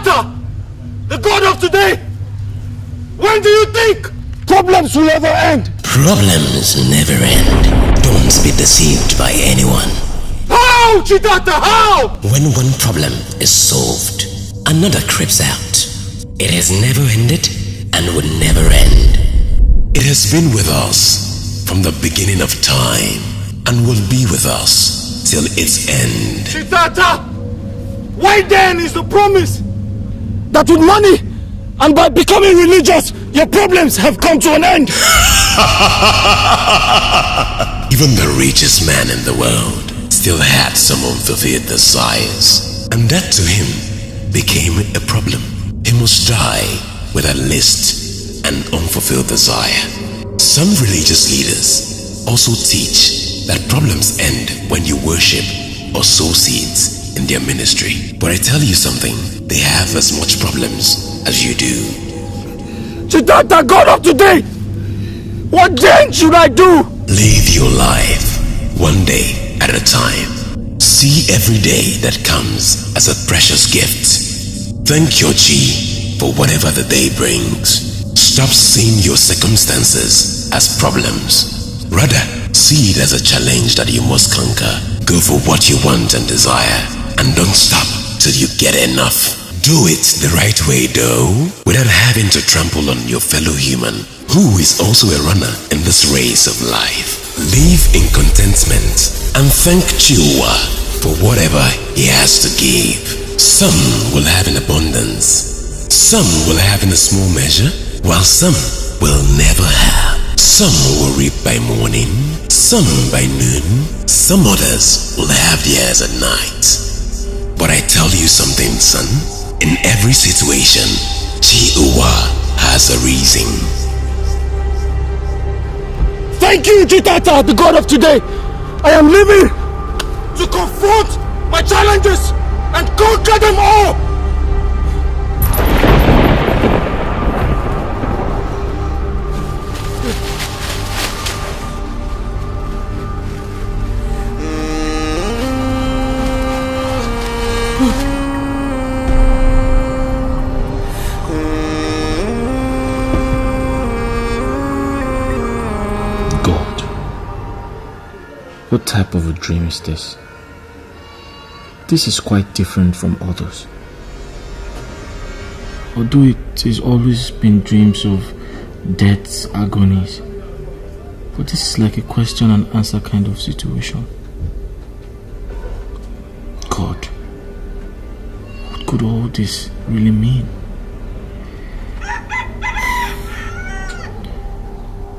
Chitata, the god of today, when do you think problems will ever end? Problems never end. Don't be deceived by anyone. How, Chitata, how? When one problem is solved, another creeps out. It has never ended and will never end. It has been with us from the beginning of time and will be with us till its end. Chitata, why then is the promise that with money and by becoming religious, your problems have come to an end? Even the richest man in the world still had some unfulfilled desires, and that to him became a problem. He must die with at least an unfulfilled desire. Some religious leaders also teach that problems end when you worship or sow seeds in their ministry. But I tell you something, they have as much problems as you do. Chitata, God of today, what then should I do? Live your life one day at a time. See every day that comes as a precious gift. Thank your Chi for whatever the day brings. Stop seeing your circumstances as problems. Rather, see it as a challenge that you must conquer. Go for what you want and desire, and don't stop till you get enough. Do it the right way though, without having to trample on your fellow human, who is also a runner in this race of life. Live in contentment and thank Chiwa for whatever he has to give. Some will have in abundance, some will have in a small measure, while some will never have. Some will reap by morning, some by noon, some others will have theirs at night. But I tell you something, son, in every situation, Chiwa has a reason. Thank you, Chitata, the god of today. I am living to confront my challenges and conquer them all. What type of a dream is this? This is quite different from others. Although it has always been dreams of death's agonies, but this is like a question and answer kind of situation. God, what could all this really mean?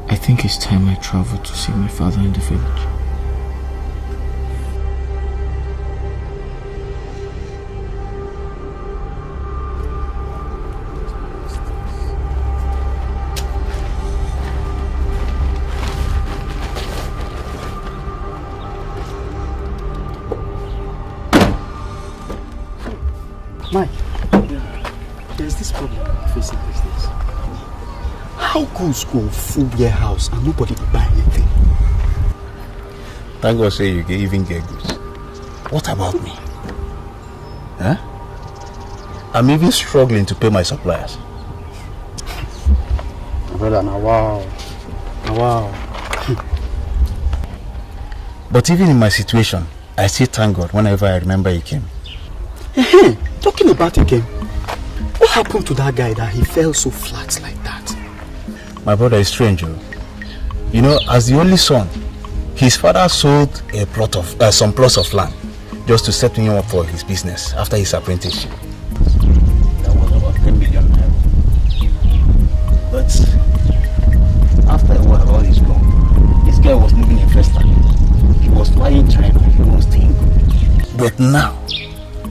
I think it's time I travel to see my father in the village. Mike, there's this problem facing these days. How goods go full warehouse and nobody will buy anything? Thank God say you can even get goods. What about me? Huh? I'm even struggling to pay my suppliers. Brother, now wow. Now wow. But even in my situation, I still thank God whenever I remember He came. Talking about again, what happened to that guy that he fell so flat like that? My brother is strange. You know, as the only son, his father sold a plot of some plots of land just to set him up for his business after his apprenticeship. That was about 10 million naira. But after a while, all is gone. This guy was living in first time. He was flying China. He was doing good. But now,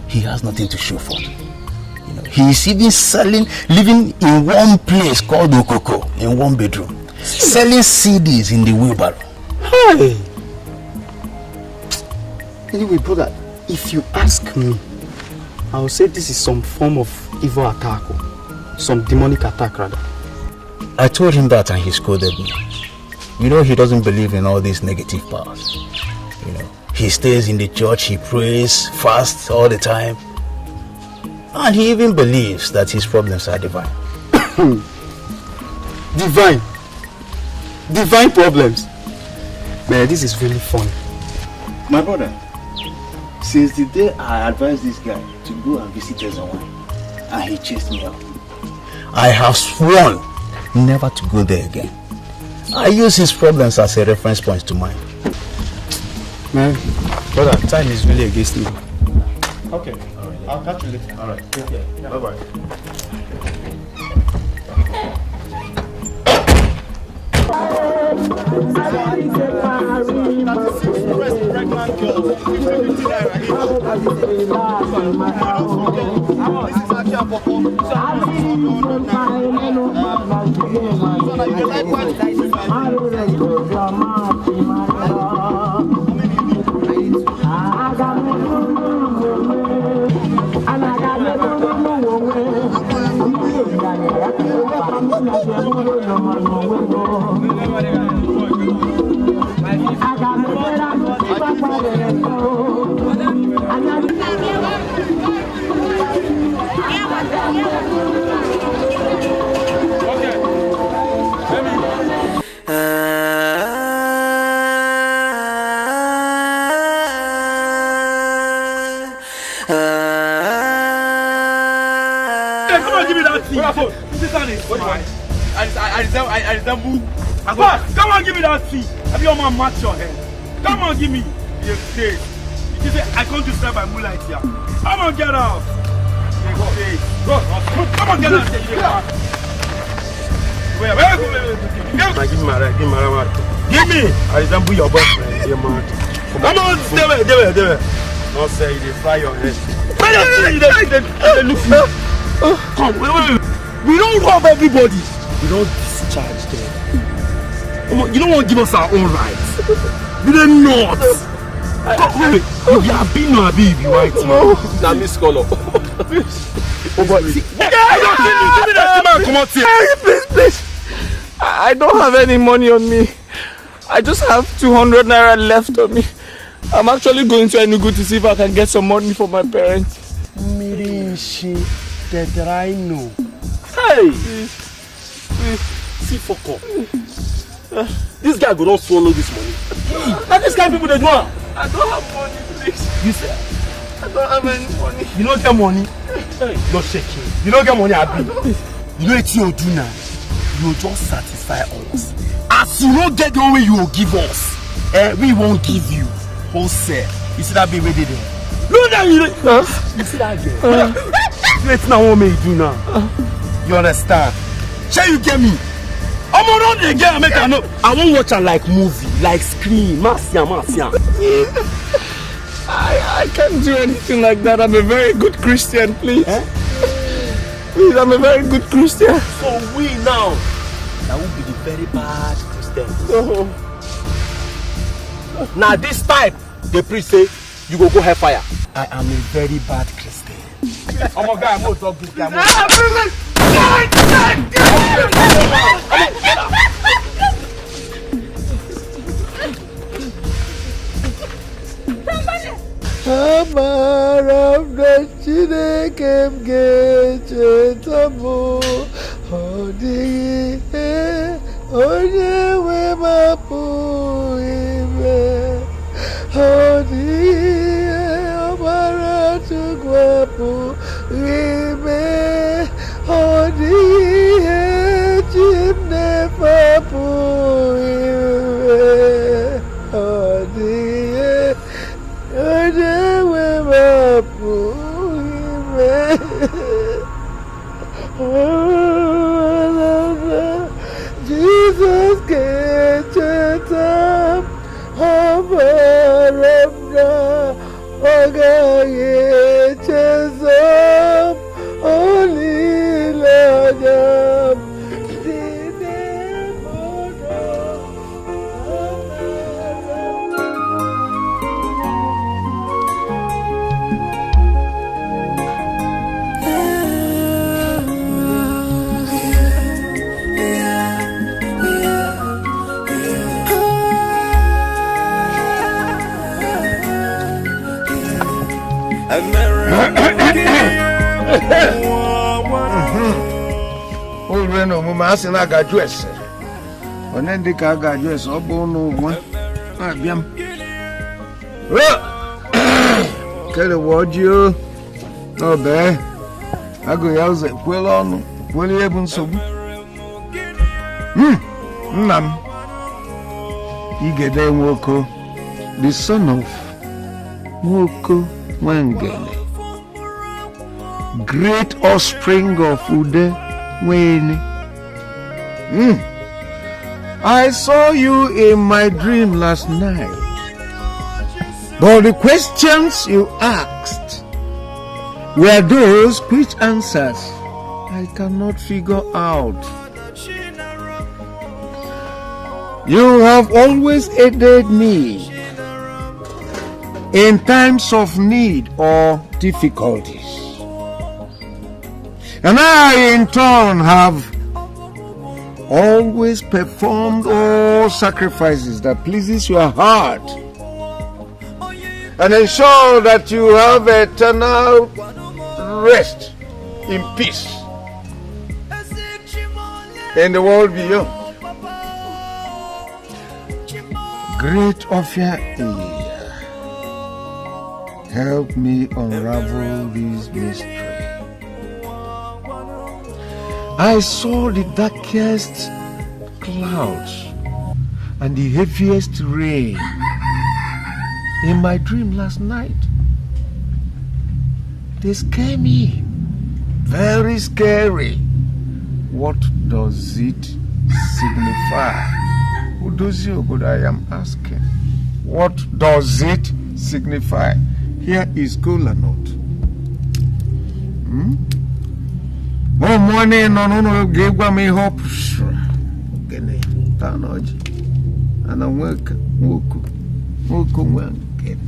he has nothing to show for. You know, he is even living in one place called Okoko, in one bedroom, selling CDs in the wheelbarrow. Hey! Anyway, brother, if you ask me, I will say this is some form of evil attack, or some demonic attack rather. I told him that and he scolded me. You know, he doesn't believe in all these negative powers. You know, he stays in the church, he prays, fasts all the time. And he even believes that his problems are divine. Divine? Divine problems? Man, this is really fun. My brother, since the day I advised this guy to go and visit Ezawai, and he chased me out, I have sworn never to go there again. I use his problems as a reference point to mine. Man, brother, time is really against me. Okay, I'll catch you later. Alright, take care. Bye-bye. Come on, give me that fee. Have your man match your head? Come on, give me. You say, I can't just stand by moonlight here. Come on, get out. Come on, get out. Wait. Give me my right. Give me. I resemble your boyfriend. You're mad. Come on, stay there. Not say they fry your head. Come, wait. We don't rob everybody. We don't discharge them. You don't want to give us our own rights. We don't not. You have been no baby, right? No, now Miss Color. Please. I don't have any money on me. I just have 200 naira left on me. I'm actually going to Enugu to see if I can get some money for my parents. Mirinshi, that I know. Hey! See, fuck up. This guy go not swallow this money. That this kind of people they do. I don't have money, please. You say? I don't have any money. You don't get money? Hey. Not shaking. You don't get money, Abi. You know what you do now? You just satisfy us. As you don't get the one way you will give us, we won't give you wholesale. You see that baby there? No, that you see that girl? Let's not what me do now. You understand? Shall you get me? I'm around the girl, make I know. I won't watch her like movie, like scream, Marcia. I can't do anything like that. I'm a very good Christian, please. Please, I'm a very good Christian. So we now, that will be the very bad Christians. Now this time, the priest say, you go hellfire. I am a very bad Christian. Oh my God, I'm going to talk this guy. Jesus get up, Ore no mu ma na gaju ese. One ndi ka gaju ese obo no won. Abiam. Kele wodio. No be. Ago ya uze kwelo onu. Kwelo ebu nsogbu. Nnam. Igede Nwoko, the son of Nwoko Wangele, great offspring of Ude Wene. I saw you in my dream last night, but the questions you asked were those which answers I cannot figure out. You have always aided me in times of need or difficulties. And I in turn have always performed all sacrifices that pleases your heart and ensure that you have eternal rest in peace in the world beyond. Great of your ear, help me unravel this mystery. I saw the darkest clouds and the heaviest rain in my dream last night. They scare me, very scary. What does it signify? But I am asking, what does it signify? Here is kola nut. More money, no, give me hope. Gene, tanoji, and I work, work, gene.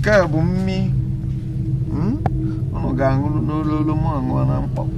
Kabumi, gangu no mango and I'm pop.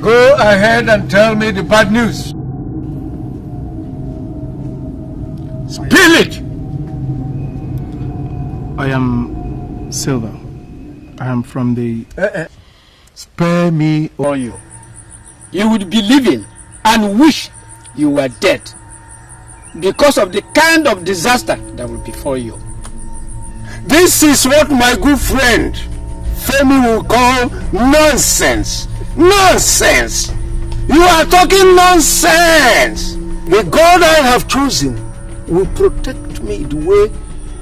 Go ahead and tell me the bad news. Spill it! I am Silver. I am from the... Spare me Or you. You would be living and wish you were dead because of the kind of disaster that will befall you. This is what my good friend Femi will call nonsense. Nonsense! You are talking nonsense! The God I have chosen will protect me the way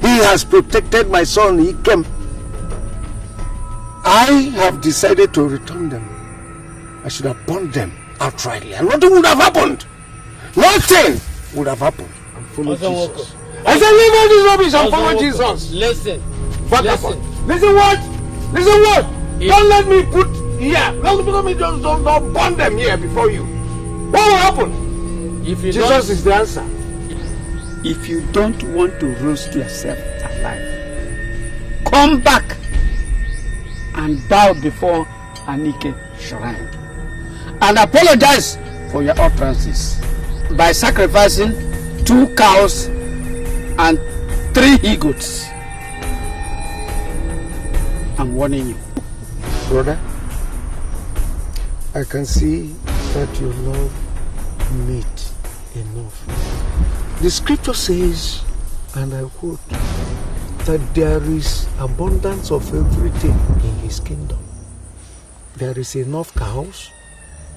he has protected my son Ikem. I have decided to return them. I should have burned them outrightly, and nothing would have happened. Nothing would have happened. And follow Jesus. I said, leave all this rubbish and follow Jesus. Listen. Listen what? Listen what? Don't let me put here. Don't burn them here before you. What will happen? If you Jesus is the answer. If you don't want to roast yourself alive, come back and bow before Anike shrine and apologize for your utterances by sacrificing 2 cows and 3 he-goats. I'm warning you. Brother, I can see that you love meat enough. The scripture says, and I quote, that there is abundance of everything in his kingdom. There is enough cows,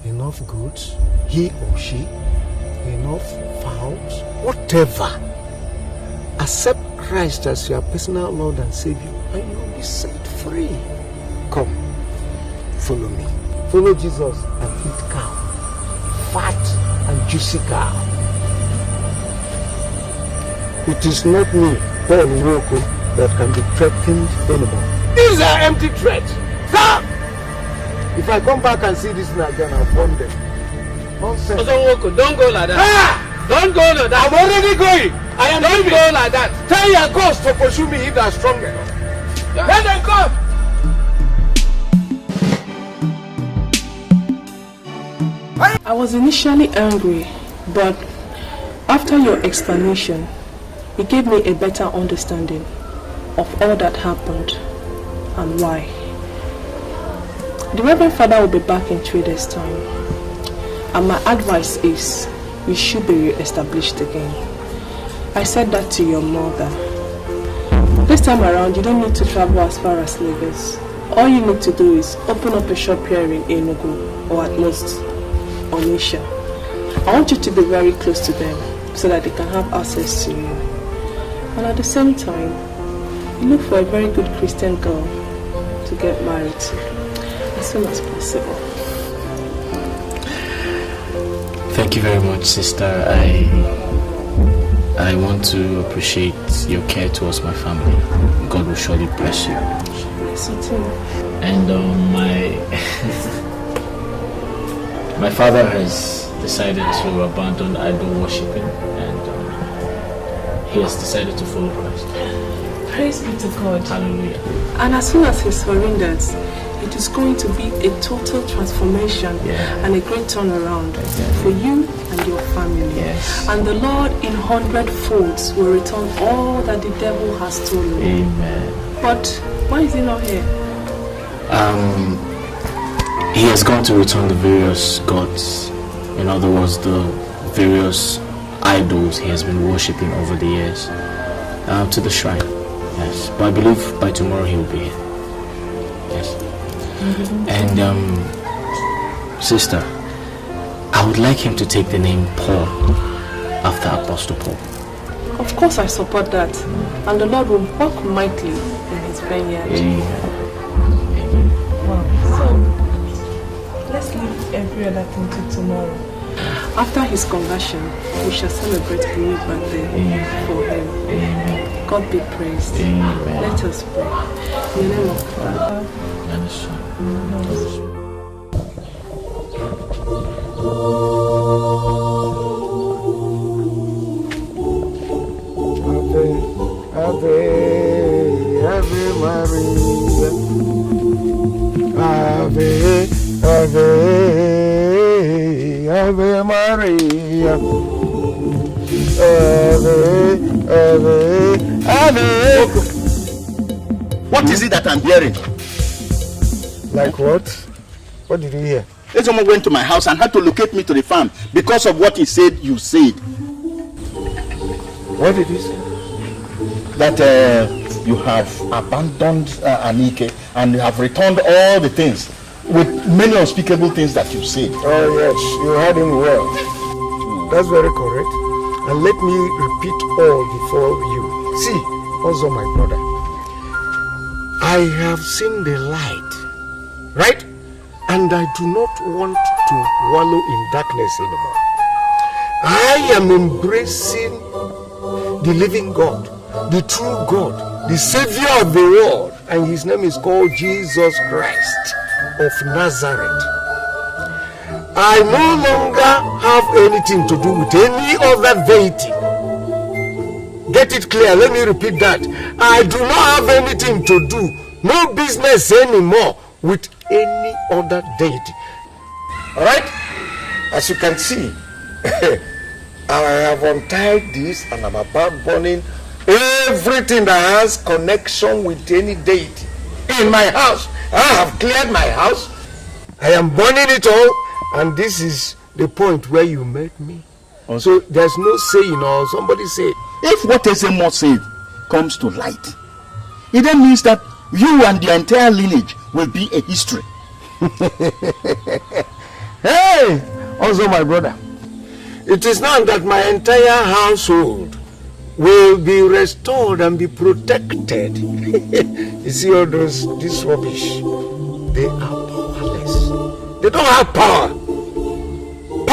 enough goats, he or she, enough fowls, whatever. Accept Christ as your personal Lord and Savior, and you will be set free. Come, follow me. Follow Jesus and eat cow. Fat juicy cow. It is not me, Paul Nwoko, that can be threatened anymore. These are empty threats. Sir! If I come back and see this thing again, I'll burn them. Nonsense. Don't go like that. Ah! Don't go like that. I'm already going. I am Don't leaving. go like that. Tell your ghosts to pursue me if they are strong enough. Yeah. Let them come. I was initially angry, but after your explanation, it gave me a better understanding of all that happened and why. The Reverend Father will be back in 3 days' time, and my advice is you should be re-established again. I said that to your mother. This time around, you don't need to travel as far as Lagos. All you need to do is open up a shop here in Enugu, or at most Onisha. I want you to be very close to them so that they can have access to you. And at the same time, you look for a very good Christian girl to get married to as soon as possible. Thank you very much, sister. I want to appreciate your care towards my family. God will surely bless you. Bless you too. And my father has decided to abandon idol worshipping, and he has decided to follow Christ. Praise be to God. Hallelujah. And as soon as he surrenders, it is going to be a total transformation and a great turnaround for you and your family. Yes. And the Lord in 100 folds will return all that the devil has stolen. Amen. But why is he not here? He has gone to return the various gods. In other words, the various idols he has been worshipping over the years to the shrine. Yes. But I believe by tomorrow he will be here. Yes. And sister, I would like him to take the name Paul after Apostle Paul. Of course I support that. And the Lord will work mightily in his vineyard. Amen. Wow. So, let's leave every other thing till tomorrow. After his conversion, we shall celebrate a new birthday for him. Amen. God be praised. Amen. Let us pray. In the name of God. And the Son. Ave, Ave Maria. Ave, Ave, Ave Maria. Ave, Ave, Ave. What is it that I'm hearing? Like what? What did you hear? Someone went to my house and had to locate me to the farm because of what he said you said. What did he say? That you have abandoned Anike and you have returned all the things with many unspeakable things that you said. Oh yes, you heard him well. That's very correct. And let me repeat all before you. See, also my brother, I have seen the light, right? And I do not want to wallow in darkness anymore. I am embracing the living God, the true God, the Savior of the world, and his name is called Jesus Christ of Nazareth. I no longer have anything to do with any other deity. Get it clear, let me repeat that. I do not have anything to do, no business anymore with any other deity. Alright? As you can see, I have untied this and I'm about burning everything that has connection with any deity in my house. I have cleared my house. I am burning it all, and this is the point where you met me. So there's no saying or somebody say. If what Ezemo said comes to light, it then means that you and the entire lineage will be a history. Hey, also my brother, it is not that my entire household will be restored and be protected. You see all this rubbish, they are powerless. They don't have power.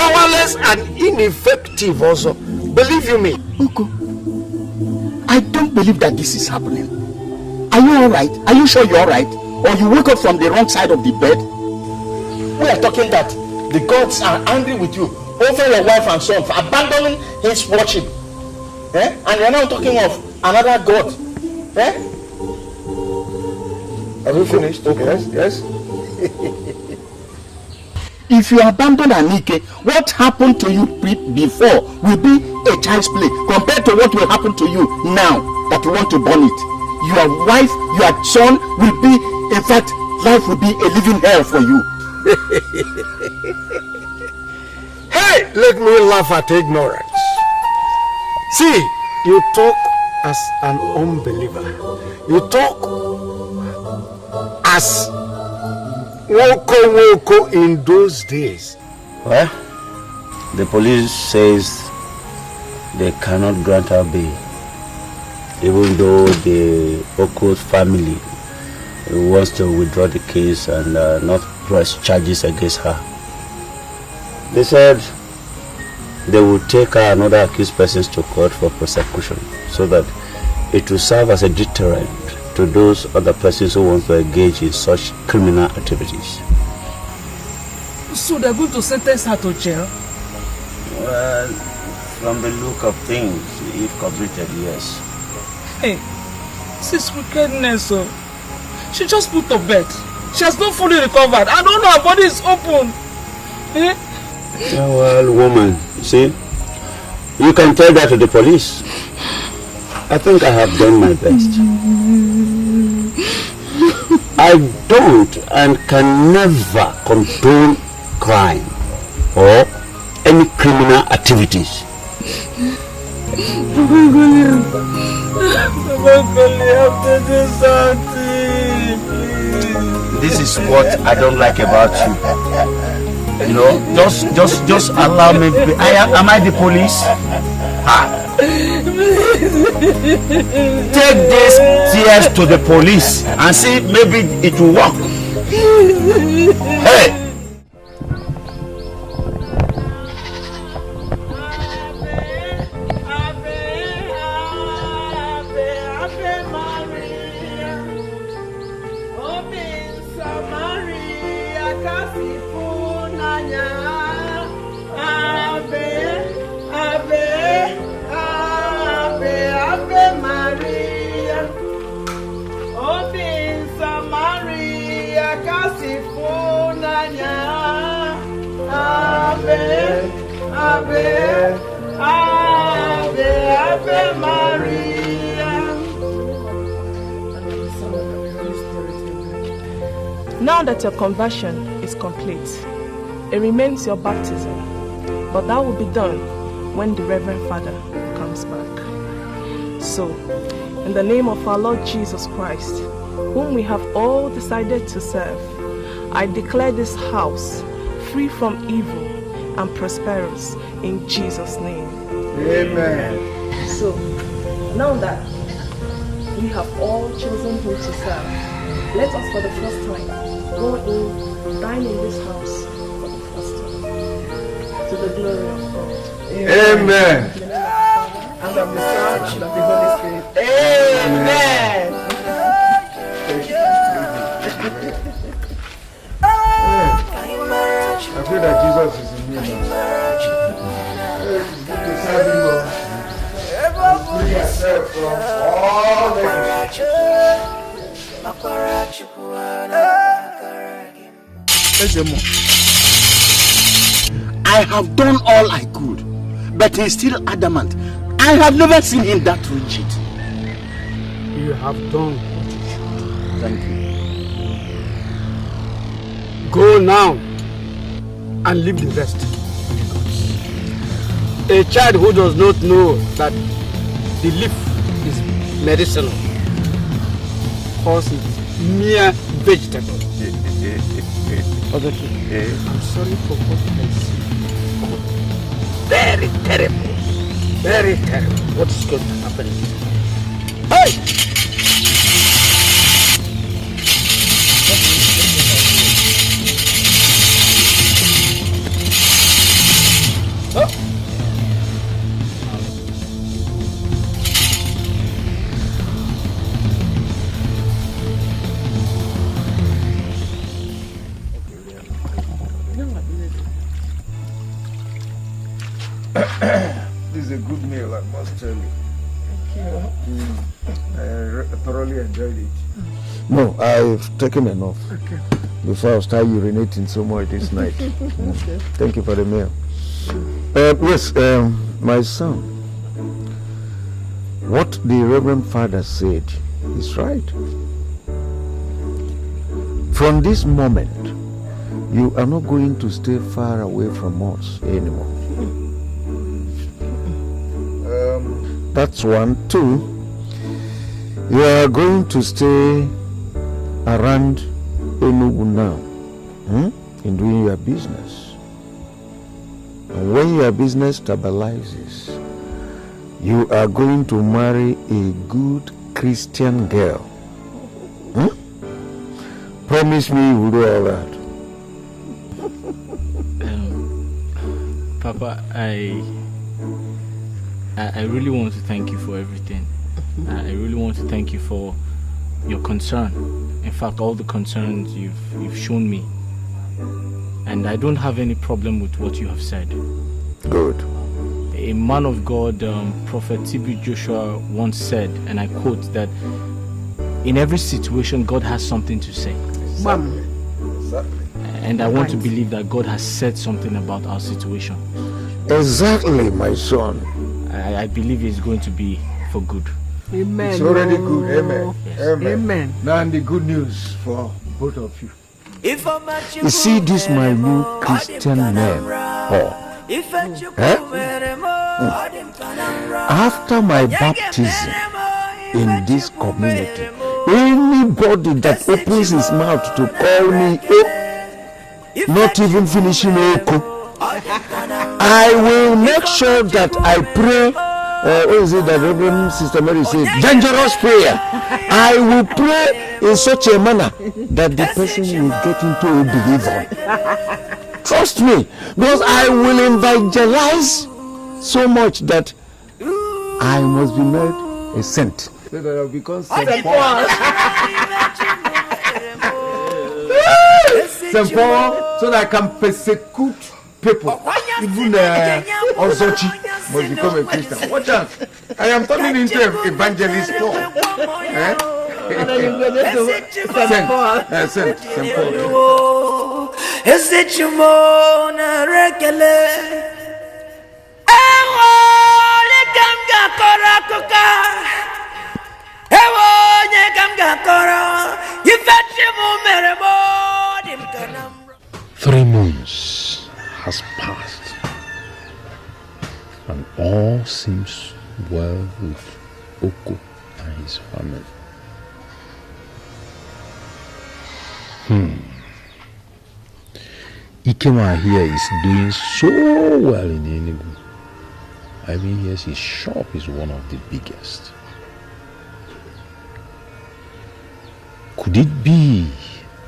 powerless and ineffective also. Believe you me. Uncle, I don't believe that this is happening. Are you alright? Are you sure you're alright? Or you woke up from the wrong side of the bed? We are talking that the gods are angry with you over your wife and son for abandoning his worship. Eh? And you're now talking of another god. Eh? Have you finished? Yes, yes. If you abandon Anike, what happened to you before will be a child's play compared to what will happen to you now that you want to burn it. Your wife, your son will be, in fact, life will be a living hell for you. Hey, let me laugh at ignorance. See, you talk as an unbeliever. You talk as woko in those days. Well, the police says they cannot grant her bail, even though the Okot family wants to withdraw the case and not press charges against her. They said they will take her and other accused persons to court for prosecution so that it will serve as a deterrent to those other persons who want to engage in such criminal activities. So they're going to sentence her to jail? Well, from the look of things, if convicted, yes. Hey, this is wickedness. She just put to bed. She has not fully recovered. I don't know, her body is open. Eh? Yeah, well, woman, see, you can tell that to the police. I think I have done my best. I don't and can never condone crime or any criminal activities. This is what I don't like about you. You know, just allow me. Am I the police? Take these tears to the police and see maybe it will work. Hey! Now that your conversion is complete, it remains your baptism, but that will be done when the Reverend Father comes back. So, in the name of our Lord Jesus Christ, whom we have all decided to serve, I declare this house free from evil and prosperous in Jesus' name. Amen. So, now that we have all chosen Him to serve, let us for the first time go in, dine in this house for the first time, to the glory of God. Amen. And of the Son and of the Holy Spirit. Amen. I feel that Jesus is in me now. It's good to serve Him, Lord. Free yourself from all I have done all I could, but he's still adamant. I have never seen him that rigid. You have done what you should. Thank you. Go now and leave the rest. A child who does not know that the leaf is medicinal calls it mere vegetable. I'm sorry for what I see. Very terrible. Very terrible. What is going to happen? Hey! This is a good meal, I must tell you. I thoroughly enjoyed it. No, I've taken enough. Okay. Before I start urinating so much this night. Okay. Thank you for the meal. Yes, my son. What the Reverend Father said is right. From this moment, you are not going to stay far away from us anymore. That's one. Two, you are going to stay around Enugu now in doing your business. And when your business stabilizes, you are going to marry a good Christian girl. Promise me you will do all that. Papa, I really want to thank you for everything. I really want to thank you for your concern. In fact, all the concerns you've shown me. And I don't have any problem with what you have said. Good. A man of God, Prophet T.B. Joshua once said, and I quote, that in every situation God has something to say. Exactly. And I want to believe that God has said something about our situation. Exactly, my son. I believe it's going to be for good. Amen. It's already good. Amen. Yes. Amen. Now the good news for both of you. You see this my new Christian name, Paul. After my baptism in this community, anybody that opens his mouth to call me, not even finishing Oko, I will make sure that I pray. What is it that Reverend Sister Mary said? Dangerous prayer. I will pray in such a manner that the person will get into a believer. Trust me, because I will evangelize so much that I must be made a saint. So that I'll become St. Paul. St. Paul, so that I can persecute people. Even Ozochi must become a Christian. Watch out. I am turning into an evangelist Paul. St. Paul. Three months has passed, and all seems well with Oko and his family. Ikema here is doing so well in Enugu. I mean, yes, his shop is one of the biggest. Could it be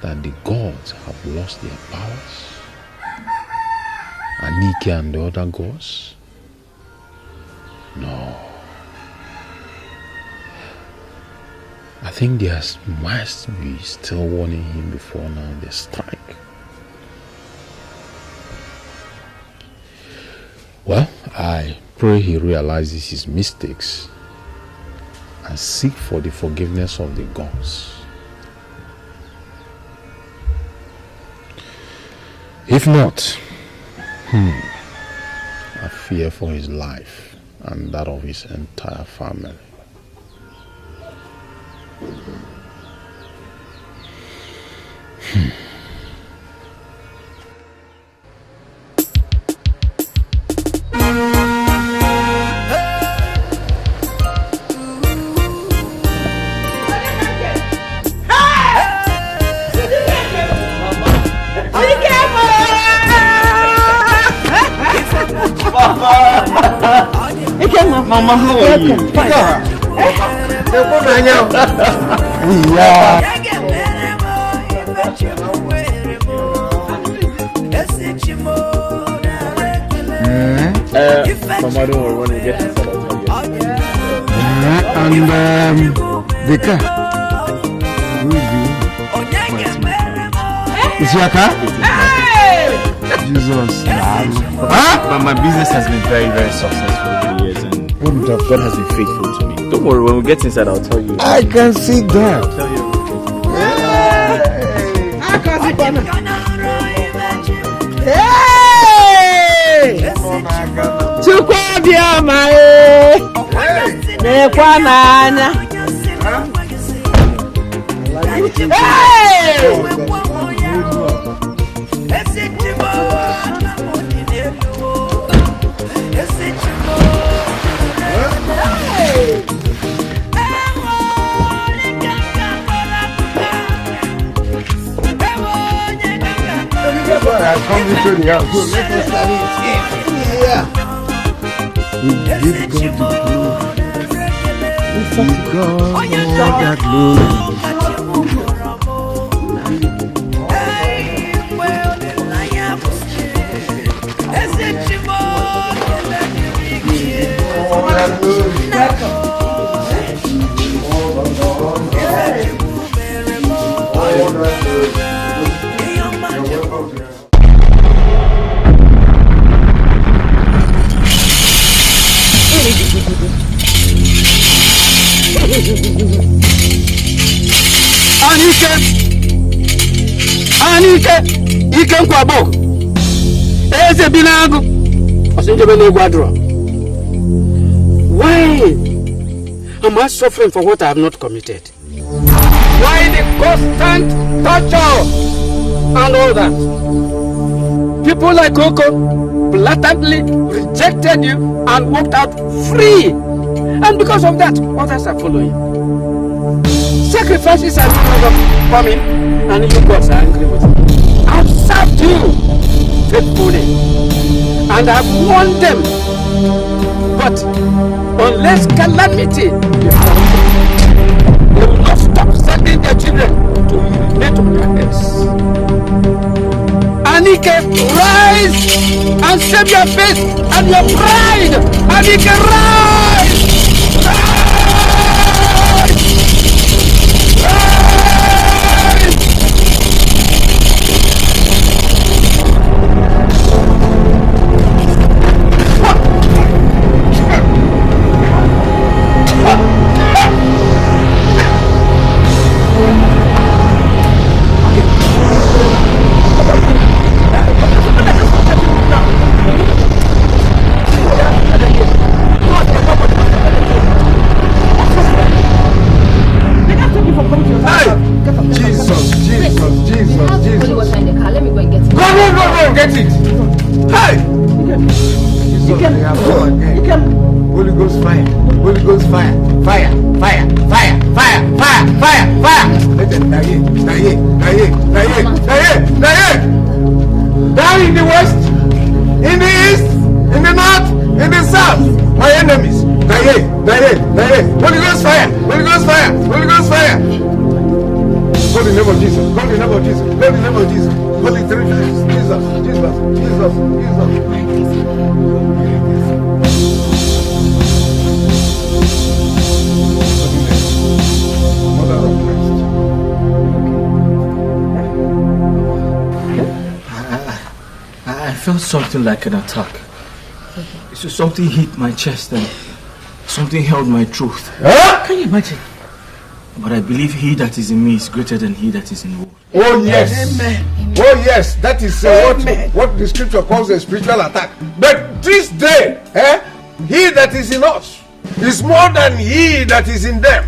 that the gods have lost their powers? Anike and the other gods? No. I think there must be still warning him before now they strike. Well, I pray he realizes his mistakes and seek for the forgiveness of the gods. If not, I fear for his life and that of his entire family. Mama, how are you? Mama, don't worry, when we get inside, I'll tell you. And the car. Who is you? It's your car? Hey! Jesus. But my business has been very, very successful over the years, and God has been faithful to me. Don't worry, when we get inside, I'll tell you. I can see that. I'll tell you I come into the house. Let us start it. Yeah. We give God the glory. We God all that glory. Anike ike nkwabo eze binago osinjebe na egwadro. Why am I suffering for what I have not committed? Why the constant torture and all that? People like Coco blatantly rejected you and walked out free, and because of that others are following. Sacrifices are no longer coming, and you gods are angry with me. I've served you faithfully, and I've warned them. But unless calamity befalls them, they will not stop sending their children to urinate on their heads. Anike, rise and save your faith and your pride. Anike, rise! Down in the west, in the east, in the north, in the south, my enemies. Holy Ghost fire, Holy Ghost fire, Holy Ghost fire. Call the name of Jesus, call the name of Jesus, call the name of Jesus, call the three times. Jesus, Jesus, Jesus, Jesus. Mother of Christ. I felt something like an attack. So something hit my chest and something held my throat. Huh? Can you imagine? But I believe he that is in me is greater than he that is in the world. Oh yes. Amen. Oh yes. That is what the scripture calls a spiritual attack. But this day, he that is in us is more than he that is in them.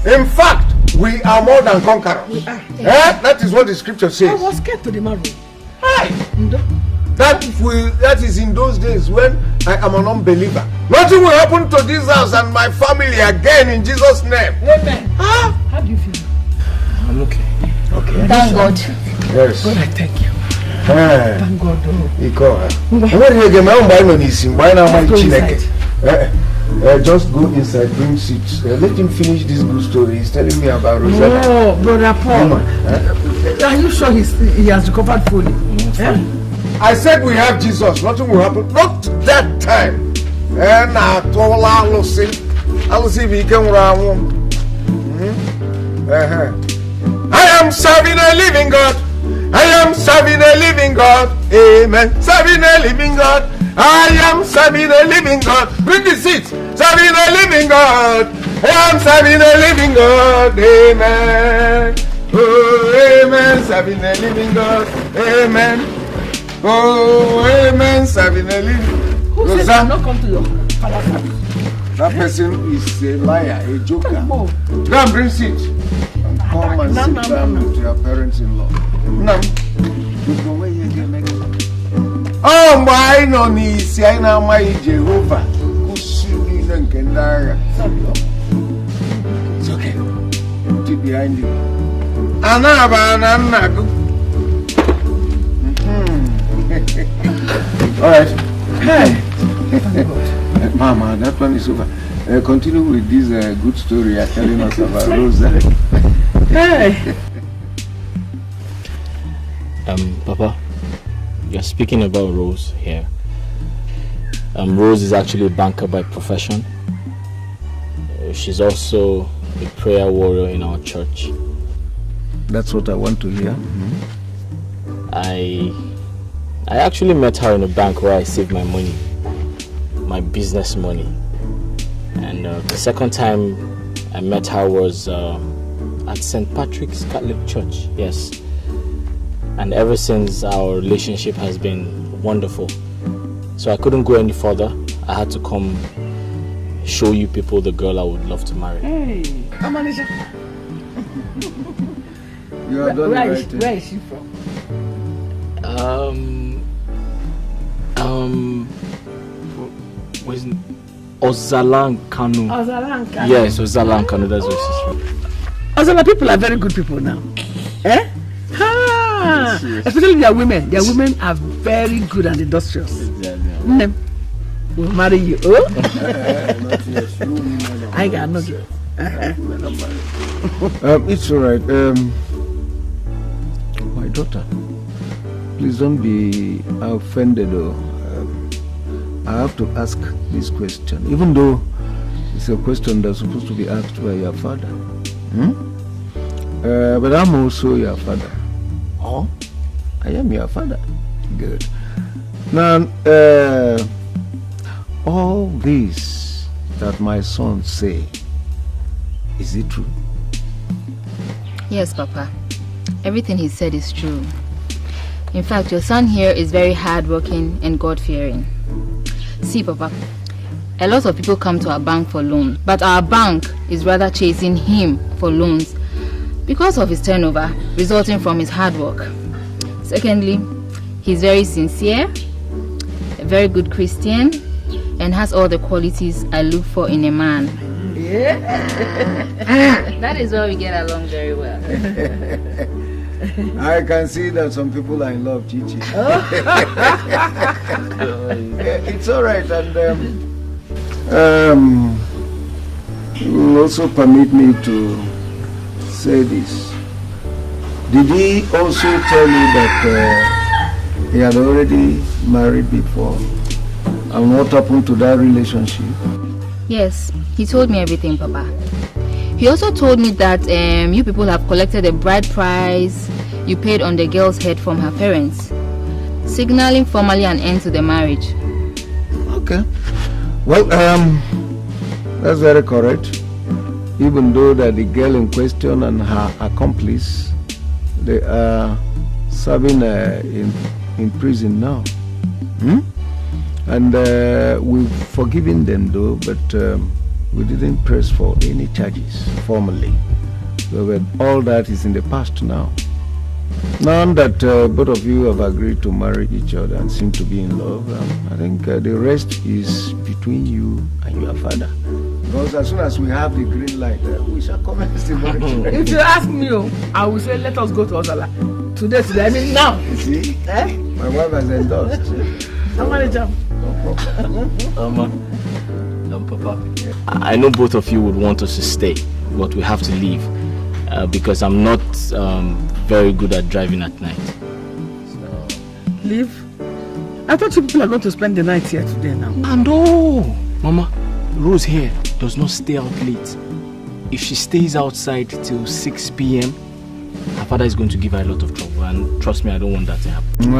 In fact, we are more than conquerors. That is what the scripture says. I was scared to the marrow. That is in those days when I am an unbeliever. Nothing will happen to this house and my family again in Jesus' name. Amen. How do you feel? I'm okay. Okay. Thank God. Yes. God, I thank you. Thank God. Just go inside, bring seats. Let him finish this good story. He's telling me about Rosetta. Oh, Brother Paul. Are you sure he has recovered fully? I said we have Jesus. Nothing will happen. Not that time. And I told I'll see if he can run. I am serving a living God. I am serving serving a living God. Amen. Serving a living God. I am serving a living God. Bring the seat. Serving a living God. I am serving a living God. Amen. Oh, amen. Serving a living God. Amen. Oh, amen. Serving a living. Who said you not come to your father's house? That person is a liar, a joker. Go and bring seat. And come and sit down with your parents-in-law. No. Oh, my no ni si ai na mai Jehovah. Kusuni na nkendara. It's okay. Keep behind you. Anaba na nago. All right. Hey. Mama, that one is over. Continue with this good story you're telling us about Rosa. Hey. Papa, you're speaking about Rose here. Rose is actually a banker by profession. She's also a prayer warrior in our church. That's what I want to hear. I actually met her in a bank where I saved my money, my business money. And the second time I met her was at St. Patrick's Catholic Church, yes. And ever since, our relationship has been wonderful. So I couldn't go any further. I had to come show you people the girl I would love to marry. Hey, come on, Isha. You are done where is she from? Was Ozalan Kanu. Ozalan Kanu. Yes, Ozalan Kanu, that's where she's from. Ozala people are very good people now. Eh? Ha! Especially their women. Their women are very good and industrious. We'll marry you. Oh? I got no girl. It's alright. My daughter, please don't be offended though. I have to ask this question, even though it's a question that's supposed to be asked by your father. But I'm also your father. Oh? I am your father. Good. Now, all this that my son say, is it true? Yes, Papa. Everything he said is true. In fact, your son here is very hardworking and God-fearing. See, Papa, a lot of people come to our bank for loans, but our bank is rather chasing him for loans because of his turnover resulting from his hard work. Secondly, he's very sincere, a very good Christian, and has all the qualities I look for in a man. Yeah. That is why we get along very well. I can see that some people are in love, Chichi. It's all right, and you will also permit me to say this. Did he also tell you that he had already married before? And what happened to that relationship? Yes, he told me everything, Papa. He also told me that you people have collected a bride price you paid on the girl's head from her parents, signaling formally an end to the marriage. Okay. Well, that's very correct. Even though that the girl in question and her accomplice, they are serving in prison now. And we've forgiven them though, but we didn't press for any charges formally. So all that is in the past now. Now that both of you have agreed to marry each other and seem to be in love, I think the rest is between you and your father. Because as soon as we have the green light, we shall commence the marriage. If you ask me, I will say let us go to Ozala. Today, I mean now. You see? My wife has endorsed. Papa, I know both of you would want us to stay, but we have to leave because I'm not very good at driving at night. So... Leave? I thought you people are going to spend the night here today now. No! Mama, Rose here does not stay out late. If she stays outside till 6 p.m., her father is going to give her a lot of trouble, and trust me, I don't want that to happen.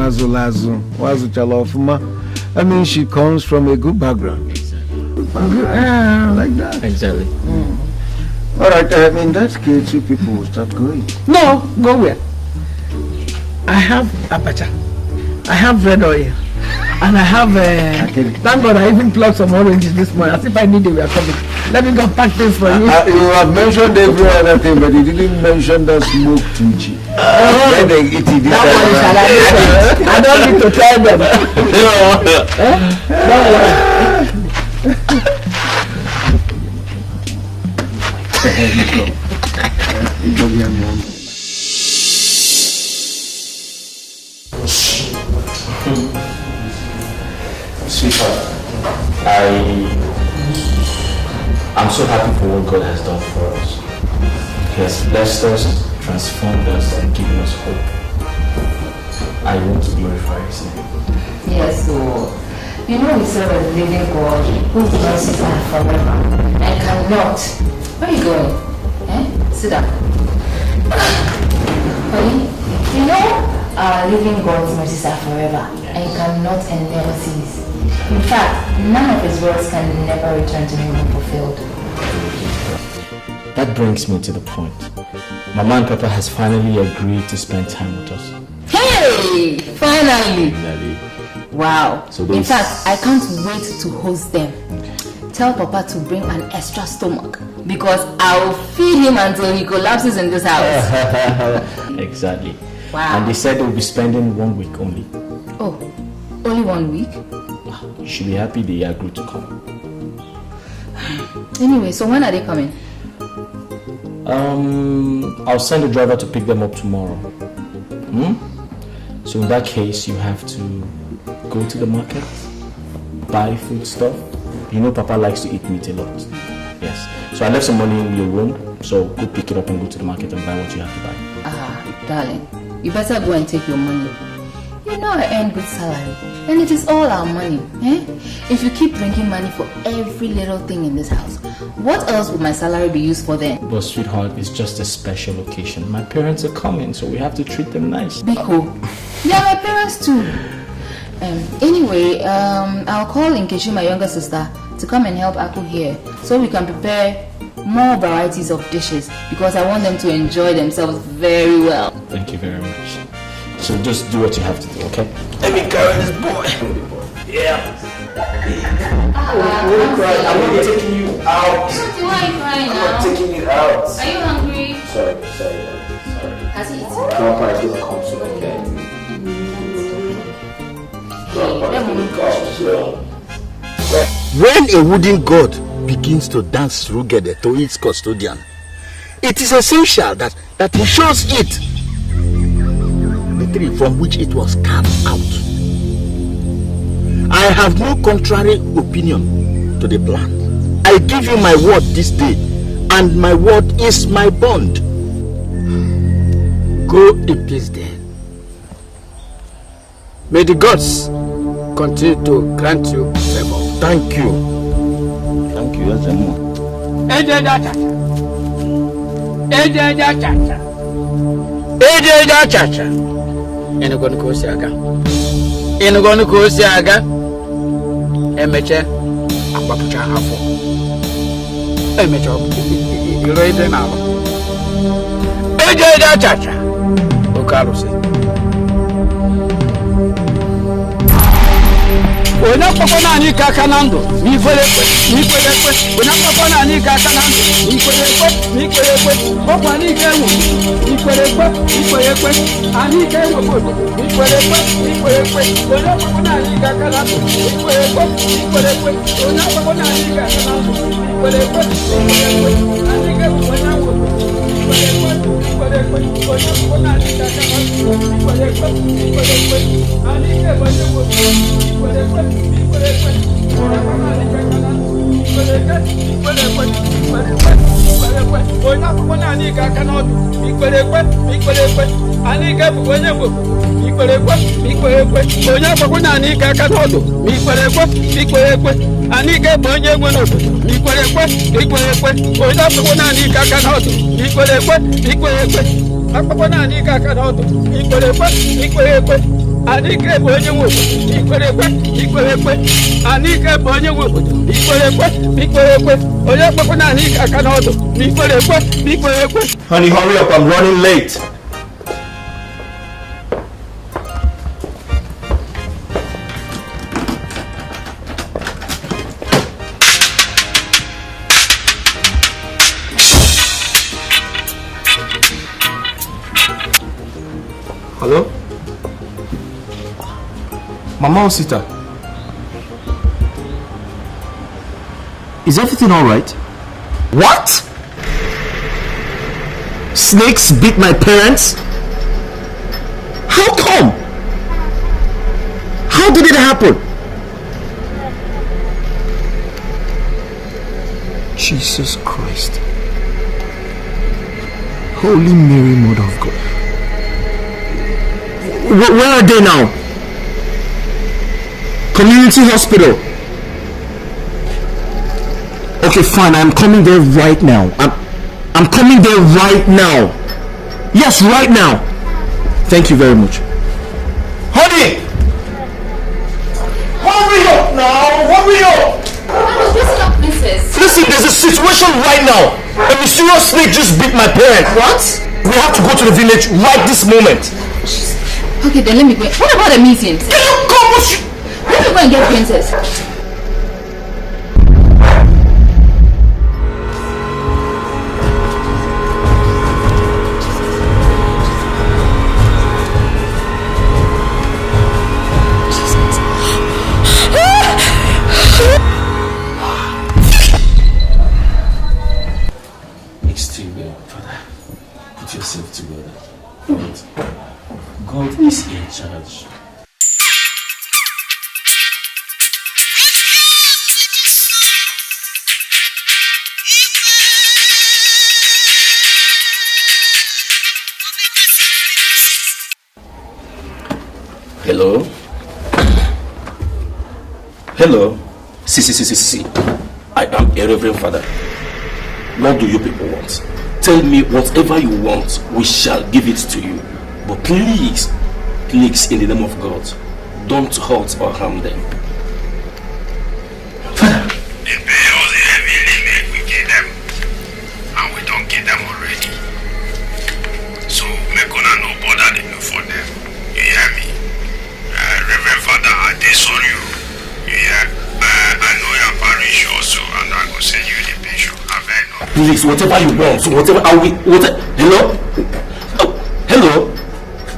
I mean, she comes from a good background. Exactly. Like that. Exactly. All right, in that case, you people will start going. No, go where? I have apacha, I have red oil, and I have thank God I even plucked some oranges this morning. As if I knew they were coming. Let me go pack this for you. You have mentioned every other thing, but you didn't mention the smoke tunchi. When they eat it, I don't need to tell them. Don't worry. Sweetheart, I'm so happy for what God has done for us. He has blessed us, transformed us, and given us hope. I want to glorify His name. Yes, so you know we serve a living God whose mercies are forever and cannot. Where are you going? Sit down. Honey, you know our living God's mercies are forever and cannot and never cease. In fact, none of His words can never return to Him unfulfilled. That brings me to the point. Mama and Papa has finally agreed to spend time with us. Hey! Finally! Wow. So in fact, I can't wait to host them. Tell Papa to bring an extra stomach because I'll feed him until he collapses in this house. Exactly. Wow. And they said they'll be spending 1 week only. Oh, only 1 week? You should be happy they agreed to come. Anyway, so when are they coming? I'll send a driver to pick them up tomorrow. So in that case, you have to go to the market, buy food stuff. You know Papa likes to eat meat a lot. Yes. So I left some money in your room, so go pick it up and go to the market and buy what you have to buy. Darling, you better go and take your money. You know I earn good salary, and it is all our money. If you keep bringing money for every little thing in this house, what else would my salary be used for then? But sweetheart, it's just a special occasion. My parents are coming, so we have to treat them nice. Biko, they are my parents too. Anyway, I'll call Nkechi, my younger sister, to come and help Aku here, so we can prepare more varieties of dishes, because I want them to enjoy themselves very well. Thank you very much. So just do what you have to do, okay? Let me carry this boy. Yeah. I'm not taking you out. Why are you crying now? I'm not taking you out. Are you hungry? Sorry. Has he eaten? Grandpa is gonna come soon, okay? When a wooden god begins to dance together to its custodian, it is essential that he shows it the tree from which it was carved out. I have no contrary opinion to the plan. I give you my word this day, and my word is my bond. Go in peace then. May the gods continue to grant you favor. Thank you. Thank you, Yazamo. Chacha. Eno gonna go see aga. Emeche akwapucha afọ. Emeche iro ide na alo. Chacha. Okarusi. Ona papa na ani kaka nando. Ni kwere kwe. Ona papa na ani kaka nando. Ni kwere kwe. Papa ni kewu. Ni kwere kwe. Ani kewu bodo. Ni kwere kwe. Ona papa na ani kaka nando. Ni kwere kwe. Ona papa na ani kaka nando. Ni kwere kwe. Ani kewu bona wo. Ni kwere kwe. Ona papa na ani kaka nando. Ni kwere kwe. Ani kewu bona wo. Ni kwere kwe. akpọkwana anyị aka aka n'ọdụ ikwere ekwe anyị ike bụ onye nwe obodo ikwere ekwe anyị ike bụ onye nwe obodo ikwere ekwe onye akpọkwana anyị aka n'ọdụ ikwere ekwe. Honey, hurry up, I'm running late. Hello? Mama Osita. Is everything alright? What? Snakes beat my parents? How come? How did it happen? Jesus Christ. Holy Mary, Mother of God. Where are they now? Community hospital. Okay, fine. I'm coming there right now. I'm coming there right now. Yes, right now. Thank you very much. Honey! Hurry up now! Hurry up! Listen up, princess. Listen, there's a situation right now. A mysterious snake just beat my parents. What? We have to go to the village right this moment. Okay, then let me go. What about the meeting? Can you come? Let me go and get princess. It's too well, Father. Put yourself together. God is in charge. Hello? Hello? See. I am a Reverend Father. What do you people want? Tell me whatever you want, we shall give it to you. But please, in the name of God, don't hurt or harm them. Father. They pay all the heavy limit we give them, and we don't give them already. So make gonna no bother them for them. You hear me? Reverend Father, I disown you. You hear? I know your parish also, and I will send you the pension. Please, whatever you want, so whatever I will. Hello? Oh, hello?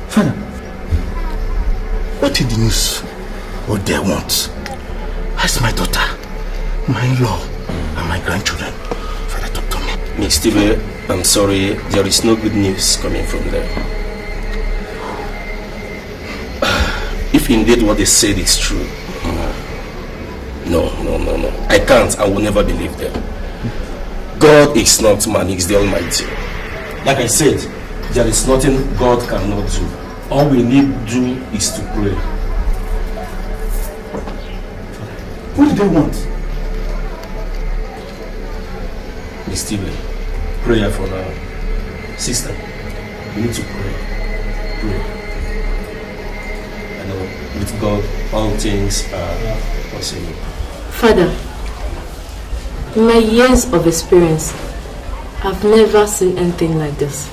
Father, what is the news? What they want? How's my daughter, my in-law, and my grandchildren? Father, talk to me. Miss Steve, I'm sorry, there is no good news coming from them. If indeed what they said is true, no. I can't, I will never believe them. God is not man, He's the Almighty. Like I said, there is nothing God cannot do. All we need to do is to pray. What do they want? Miss Steve, prayer for now. Sister, we need to pray. I know with God all things are possible. Father, in my years of experience, I've never seen anything like this.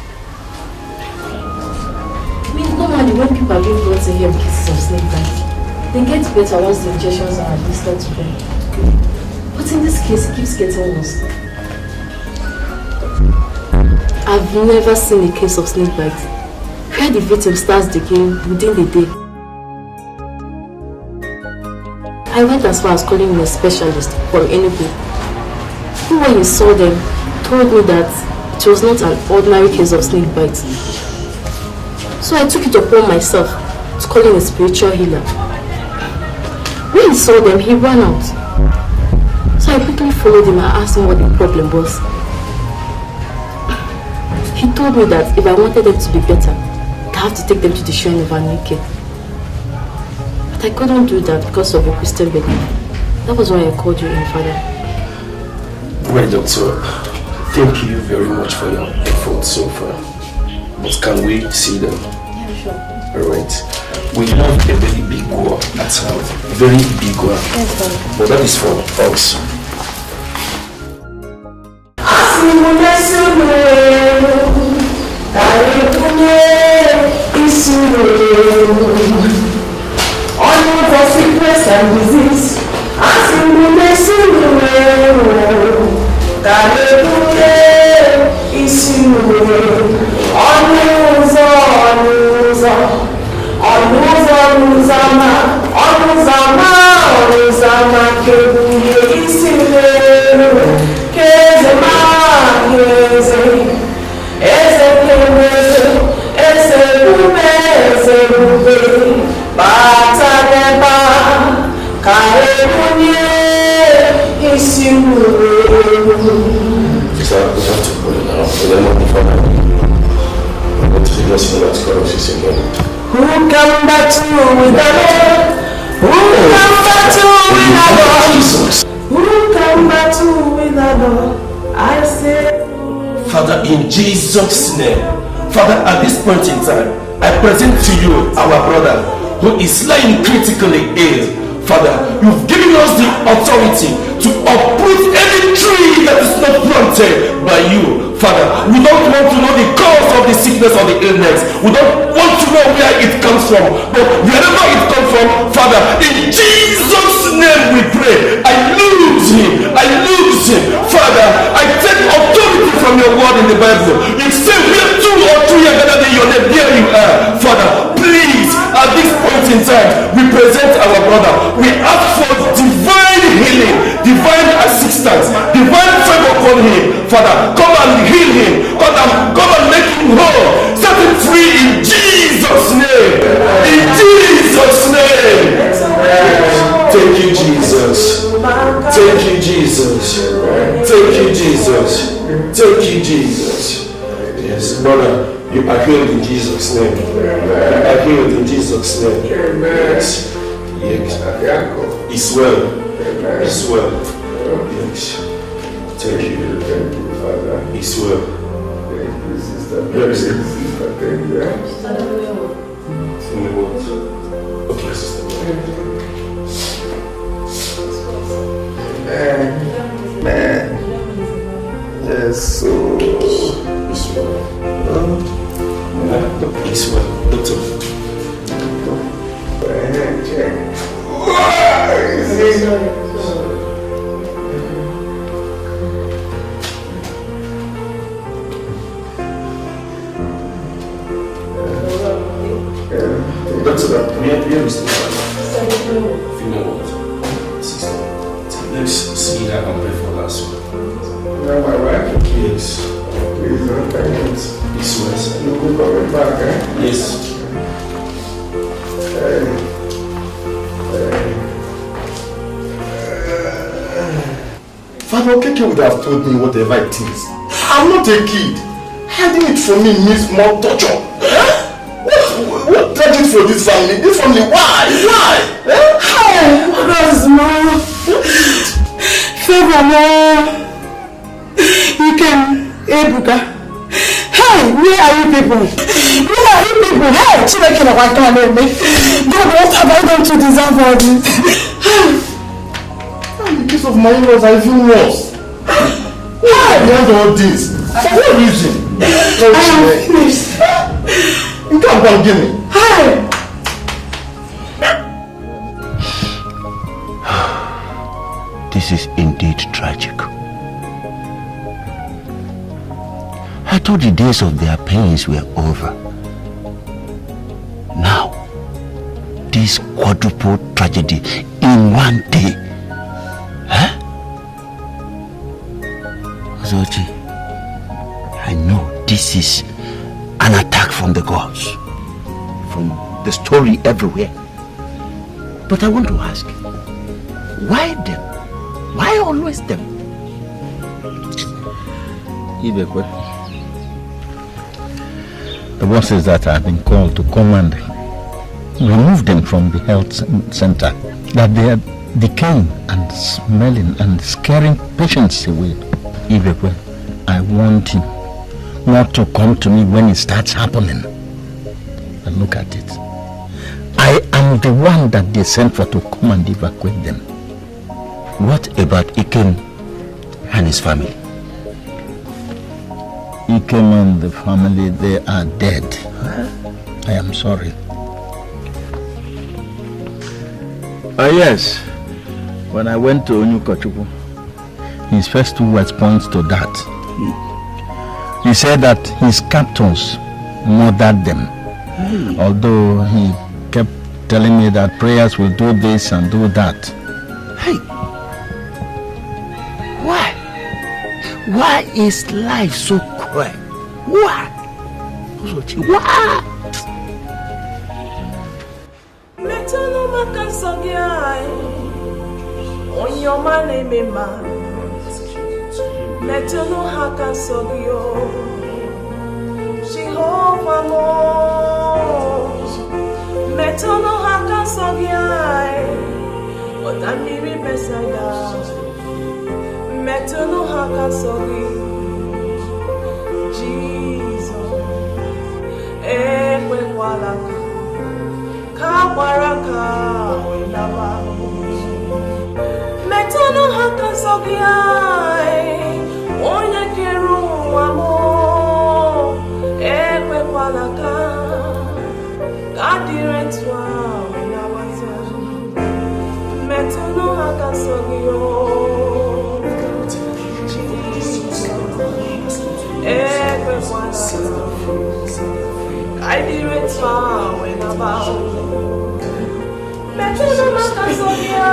I mean, normally when people are giving birth to hear cases of snake bite, they get better once the injections are administered to them. But in this case, it keeps getting worse. I've never seen a case of snake bite where the victim starts decaying within the day. I went as far as calling in a specialist for Enugu, who when he saw them told me that it was not an ordinary case of snake bite. So I took it upon myself to call in a spiritual healer. When he saw them, he ran out. So I quickly followed him and asked him what the problem was. He told me that if I wanted them to be better, I have to take them to the shrine of Anike. But I couldn't do that because of your Christian belief. That was why I called you in, Father. Well, Doctor, thank you very much for your effort so far. But can we see them? Yeah, sure. Alright. We have a very big goal at hand. Very big goal. Yes, sir. But that is for us. Only for sickness and disease. So we have to put it now. So then before that, I'm going to figure out what's going to see again. Who come back to with the Lord? Who come back to with the Lord? Who come back to with the Lord? I say, Father, in Jesus' name, Father, at this point in time, I present to you our brother who is lying critically ill. Father, you've given us the authority to uproot any tree that is not planted by you. Father, we don't want to know the cause of the sickness or the illness. We don't want to know where it comes from. But wherever it comes from, Father, in Jesus' name we pray. I lose him. Father, I take authority from your word in the Bible. You say where 2 or 3 are gathered in your name, there you are. Father, please, at this point in time, we present our brother. We ask for divine healing, divine assistance, divine favor upon him. Father, come and heal him. Come and make him whole. Set him free in Jesus' name. In Jesus' name. Thank you, Jesus. Thank you, Jesus. Thank you, Jesus. Thank you, Jesus. Yes, brother, you are healed in Jesus' name. You are healed in Jesus' name. Yes. Yes. It's well. It's well. Yes. Thank you. Thank you, Father. It's well. Thank you, sister. Thank you. Okay, sister. Man. Yes, so. It's well. It's well. Doctor. Let's see that and pray for last one. Now my wife? Yes. Please don't thank it. It's well. You will coming back, eh? Yes. Father Okeke would have told me whatever it is. I'm not a kid. Hiding it from me means more torture. What tragedy for this family? This family, why? Hey, because ma, favor ma, you can, Ebuka. Hey, where are you people? Where are you people? Hey, Chineke na waka na me. God, what have I done to deserve all this? In the case of my in-laws, I feel worse. Why behind all this? For what reason? I am finished. You can't go and give me. Hey! This is indeed tragic. I thought the days of their pains were over. Now, this quadruple tragedy in one day. Huh? Ozochi, I know this is an attack from the gods, from the story everywhere. But I want to ask, why them? Why always them? Ibekwe, the boss says that I've been called to come and remove them from the health center, that they are decaying and smelling and scaring patients away. Ibekwe, I want him not to come to me when it starts happening. And look at it. I am the one that they sent for to come and evacuate them. What about Ikem and his family? Ikem and the family, they are dead. I am sorry. Yes. When I went to Onyukochukwu, his first 2 words points to that. He said that his captains murdered them. Although he kept telling me that prayers will do this and do that. Hey, why is life so cruel? Why? Metono haka sogiai, odamiri besada. Metono haka sogi, Jesus. Ekwe kwalaka, kawaraka wenaba. Metono haka sogiai, onye keru amo. Ekwe kwalaka. God direct wow in our time. Metono hakasogio. Ekwe kwana. God direct wow in our Metono hakasogio.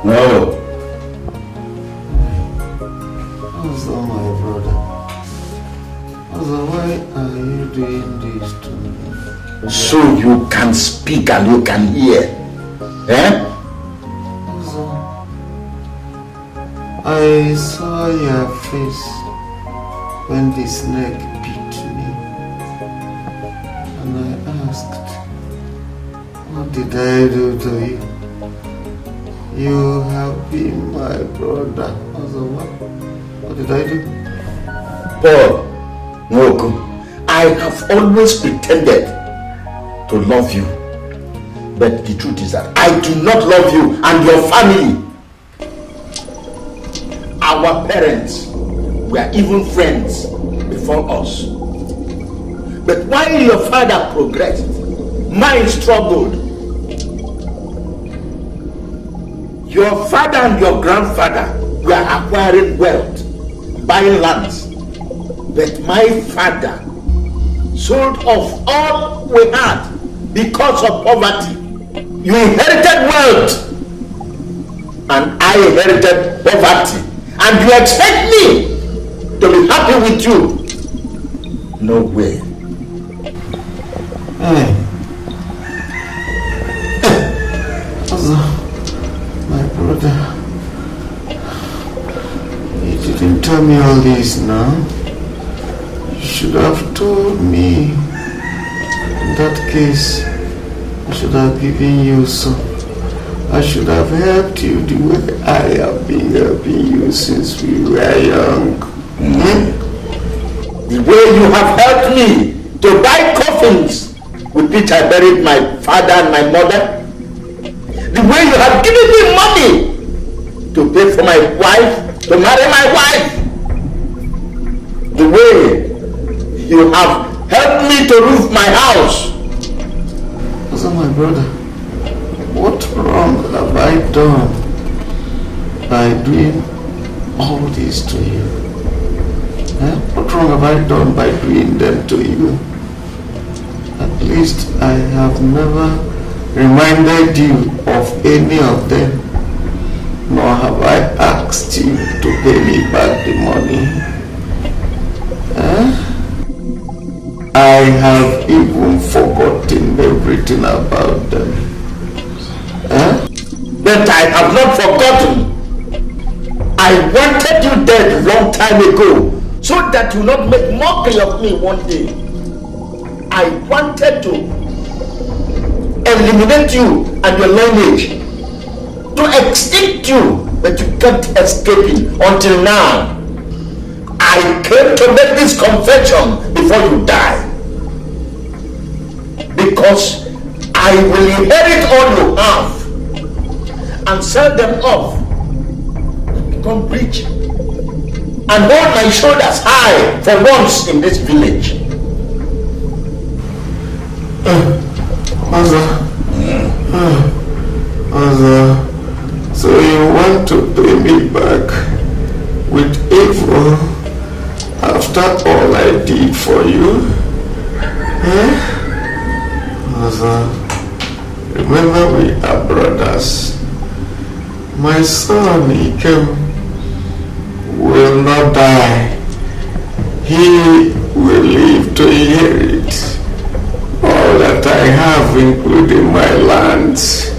No. Also, my brother. Also, why are you doing this to me? So you can speak and you can hear. Eh? Also, I saw your face when the snake bit me. And I asked, what did I do to you? You have been my brother. Also, what did I do? Paul, Nwoko, I have always pretended to love you. But the truth is that I do not love you and your family. Our parents were even friends before us. But while your father progressed, mine struggled. Your father and your grandfather were acquiring wealth, buying lands. But my father sold off all we had because of poverty. You inherited wealth and I inherited poverty. And you expect me to be happy with you? No way. Hey. Also, my brother, you didn't tell me all this now. You should have told me. In that case, I should have given you some. I should have helped you the way I have been helping you since we were young. The way you have helped me to buy coffins with which I buried my father and my mother. The way you have given me money to pay for my wife, to marry my wife. The way you have helped me to roof my house. So my brother, what wrong have I done by doing all this to you? What wrong have I done by doing them to you? At least I have never reminded you of any of them, nor have I asked you to pay me back the money. I have even forgotten everything about them. But I have not forgotten. I wanted you dead long time ago, so that you not make mockery of me one day. I wanted to eliminate you and your lineage, to extinct you, but you kept escaping until now. I came to make this confession before you die, because I will inherit all you have and sell them off, become rich, and hold my shoulders high for once in this village. Mother, so you want to pay me back with evil after all I did for you? Mother, remember we are brothers. My son, Ikem, will not die. He will live to inherit all that I have, including my lands.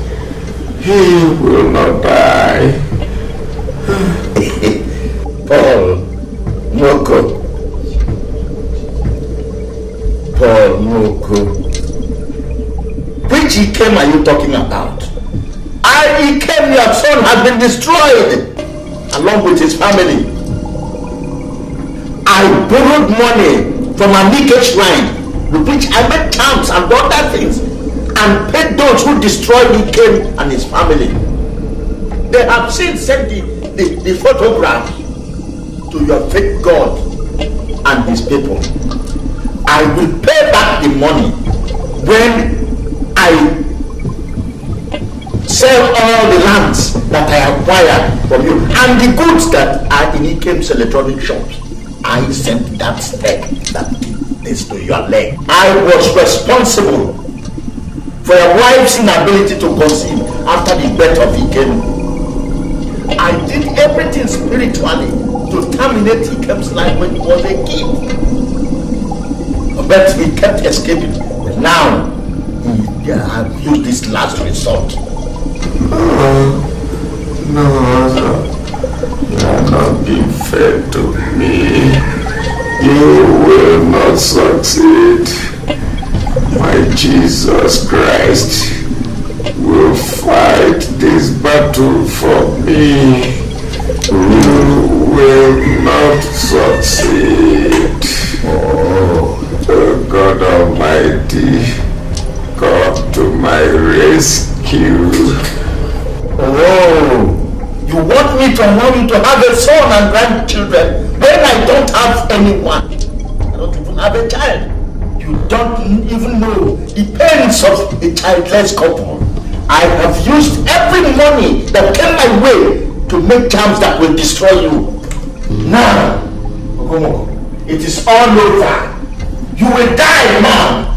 He will not die. Paul Moko. Which Ikem are you talking about? Ikem, your son, has been destroyed along with his family. I borrowed money from a Nike shrine, with which I made camps and other things, and paid those who destroyed Ikem and his family. They have since sent the photograph to your fake God and his people. I will pay back the money when I sell all the lands that I acquired from you and the goods that are in Ikem's electronic shops. I sent that step that is to your leg. I was responsible for your wife's inability to conceive after the birth of Ikem. I did everything spiritually to terminate Ikem's life when he was a kid. But he kept escaping. But now, I have used this last resort. No, you are not being fair to me. You will not succeed. My Jesus Christ will fight this battle for me. You will not succeed. Oh God Almighty, come to my rescue. Oh, you want me to allow you to have a son and grandchildren when I don't have anyone? I don't even have a child. You don't even know the pains of a childless couple. I have used every money that came my way to make charms that will destroy you. Now, it is all over. You will die now.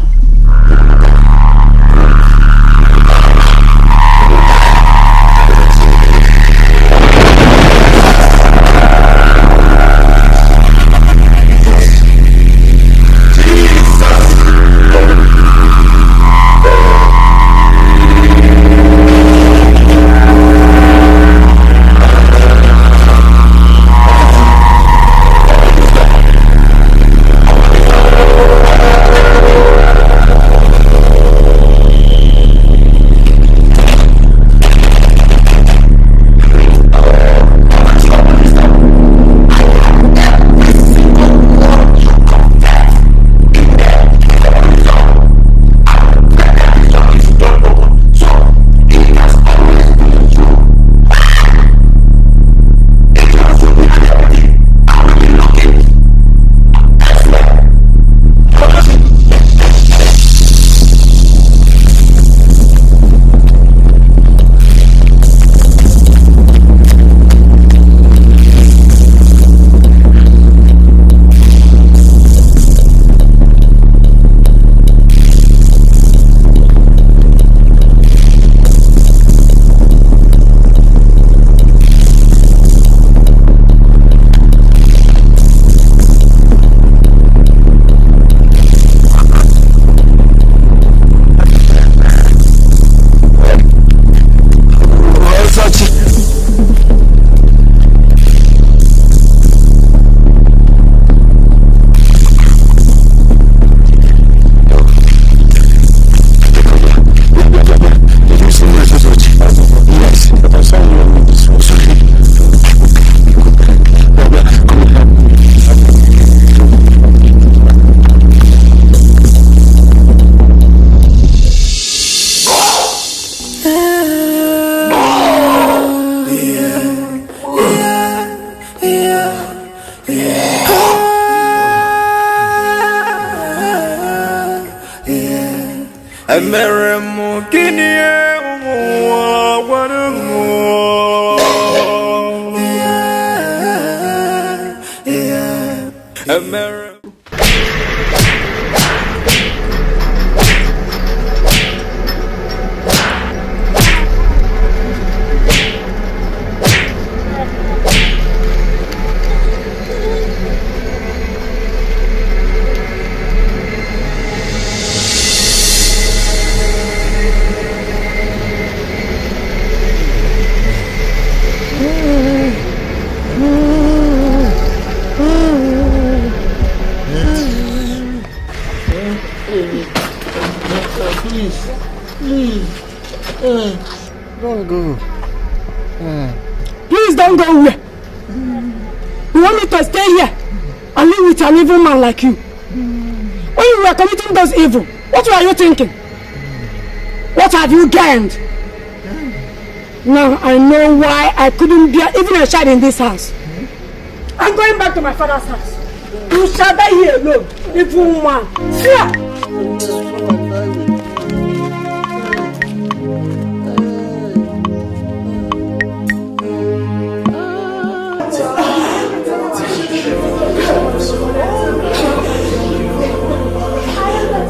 Don't go. Please don't go away. You want me to stay here and live with an evil man like you? When you were committing those evil, what were you thinking? What have you gained? Now I know why I couldn't bear even a child in this house. I'm going back to my father's house. You shall die here alone, evil man. Fear!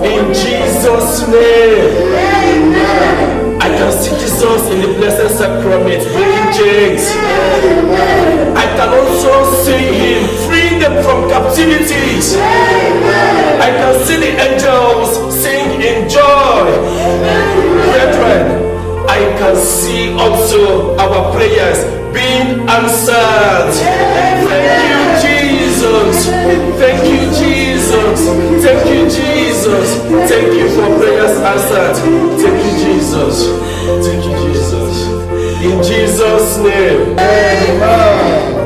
In Jesus' name. Amen. I can see Jesus in the blessed sacrament breaking chains. I can also see him freeing them from captivities. I can see the angels sing in joy. Brethren, I can see also our prayers being answered. Thank you, Jesus. Thank you, Jesus. Thank you, Jesus. Thank you for prayers answered. Thank you, Jesus. Thank you, Jesus. In Jesus' name. Amen.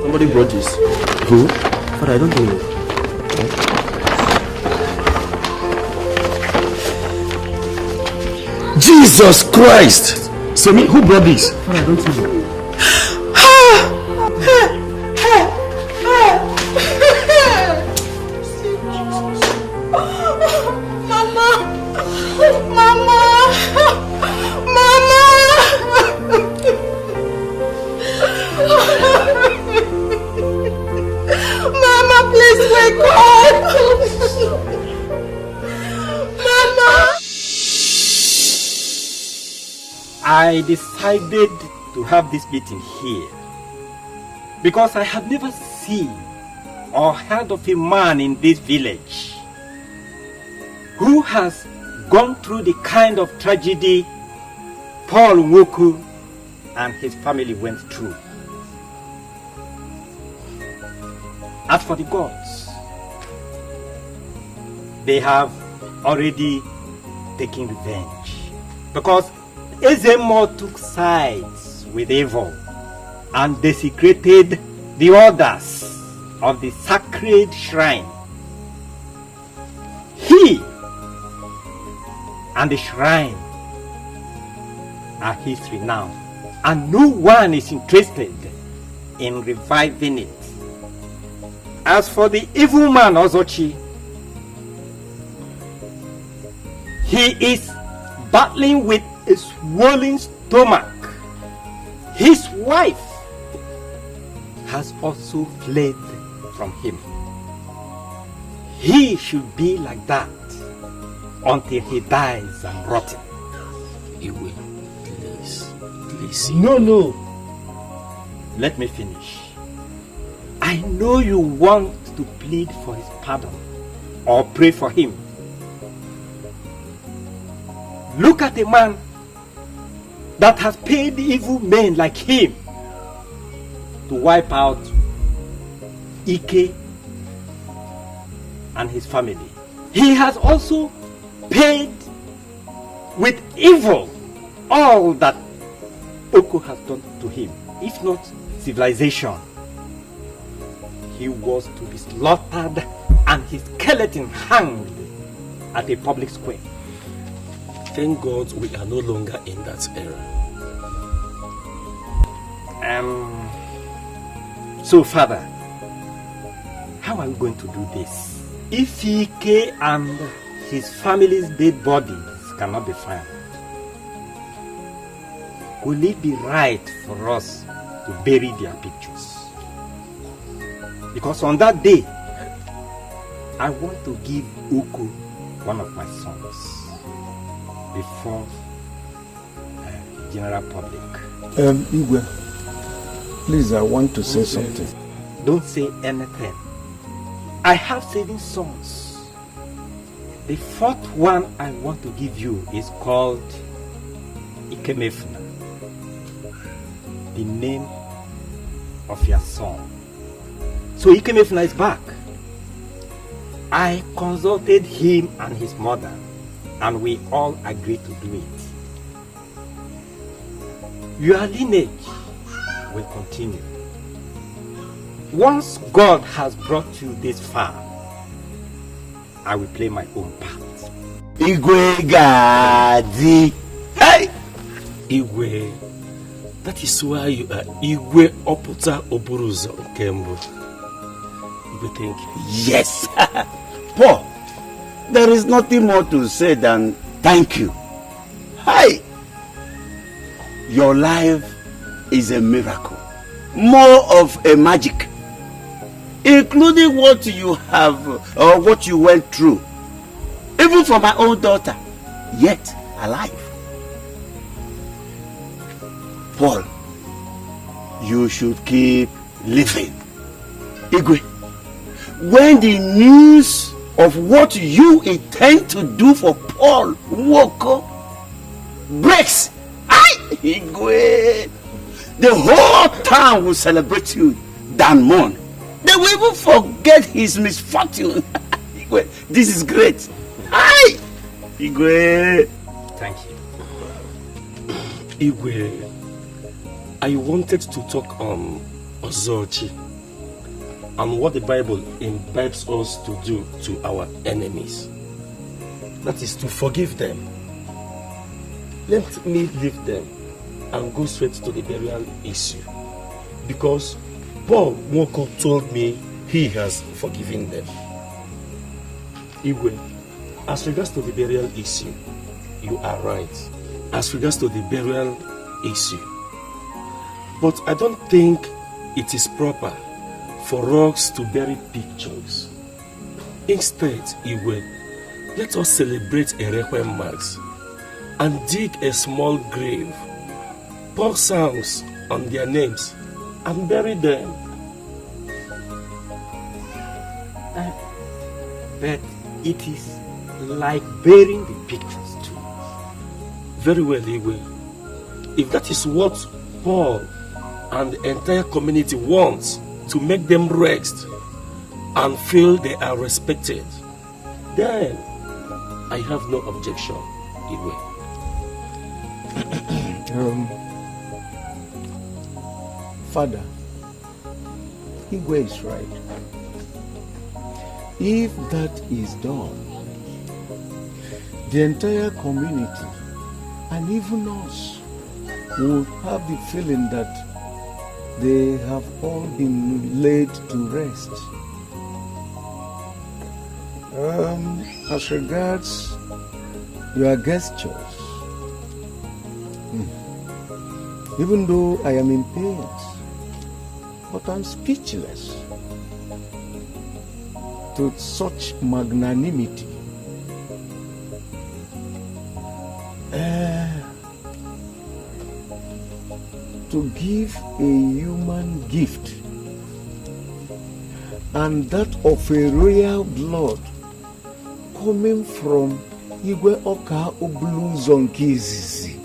Somebody brought this. Who? But I don't know. Jesus Christ! So me, who brought this? But I don't know. I decided to have this meeting here because I have never seen or heard of a man in this village who has gone through the kind of tragedy Paul Nwoku and his family went through. As for the gods, they have already taken revenge because Ezemo took sides with evil and desecrated the orders of the sacred shrine. He and the shrine are history now, and no one is interested in reviving it As for the evil man Ozochi, he is battling with a swollen stomach. His wife has also fled from him. He should be like that until he dies and rotten. Iwe, please. No. Let me finish. I know you want to plead for his pardon or pray for him. Look at a man that has paid evil men like him to wipe out Ike and his family. He has also paid with evil all that Oko has done to him, if not civilization. He was to be slaughtered and his skeleton hanged at a public square. Thank God we are no longer in that era. So, Father, how are we going to do this? If Ike and his family's dead bodies cannot be found, will it be right for us to bury their pictures? Because on that day, I want to give Uku one of my sons before general public. Igwe, please, I want to say something. Don't say anything. I have 7 sons. The 4th one I want to give you is called Ikemefuna, the name of your son. So Ikemefuna is back. I consulted him and his mother, and we all agreed to do it. Your lineage will continue. Once God has brought you this far, I will play my own part. Igwe Gadi. Hey! Igwe, that is why you are Igwe Oputa Oburuzo Kembo. Igwe, thank you. Yes! Paul, there is nothing more to say than thank you. Hey! Your life is a miracle. More of a magic. Including what you have or what you went through. Even for my own daughter, yet alive. Paul, you should keep living. Igwe, when the news of what you intend to do for Paul Nwoko breaks, Igwe, the whole town will celebrate you than mourn. They will even forget his misfortune. Igwe, this is great. Hi, Igwe. Thank you. Igwe, I wanted to talk on Ozochi and what the Bible imbibes us to do to our enemies. That is to forgive them. Let me leave them and go straight to the burial issue. Because Paul Nwoko told me he has forgiven them. Igwe, as regards to the burial issue, you are right. As regards to the burial issue. But I don't think it is proper for us to bury pictures. Instead, Igwe, let us celebrate a requiem mass and dig a small grave, pour songs on their names, and bury them. But it is like burying the pictures too. Very well, Igwe. If that is what Paul and the entire community wants, to make them rest and feel they are respected, then I have no objection, Igwe. Father, Igwe is right. If that is done, the entire community and even us will have the feeling that they have all been laid to rest. As regards your gestures, even though I am in pain, but I'm speechless to such magnanimity. To give a human gift, and that of a royal blood coming from Igwe Oka Obluzonkizizi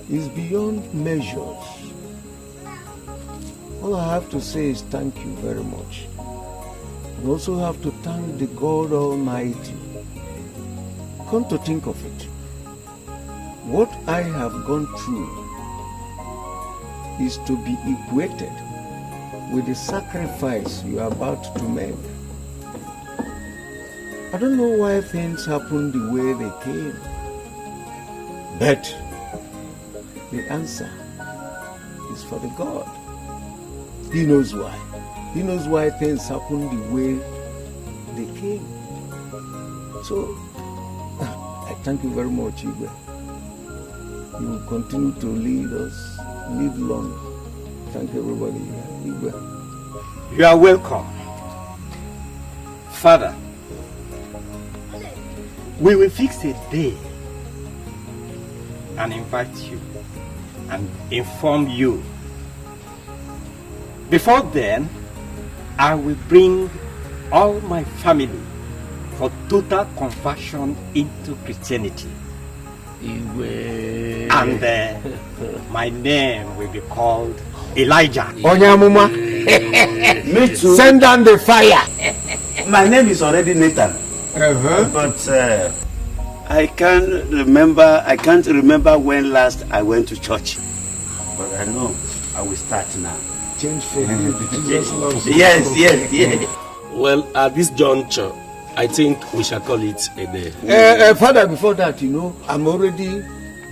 is beyond measures. All I have to say is thank you very much. I also have to thank the God Almighty. Come to think of it, what I have gone through is to be equated with the sacrifice you are about to make. I don't know why things happened the way they came, but the answer is for the God. He knows why. He knows why things happened the way they came. So, I thank you very much, Igwe. You will continue to lead us. Live long. Thank everybody. Igwe. You are welcome. Father, we will fix a day and invite you and inform you. Before then, I will bring all my family for total conversion into Christianity. And my name will be called Elijah. Onyamuma. Me too. Send down the fire. My name is already Nathan. But I can't remember when last I went to church. But I know I will start now. Change faith. Yes. Well, at this juncture, I think we shall call it a day. Father, before that, I'm already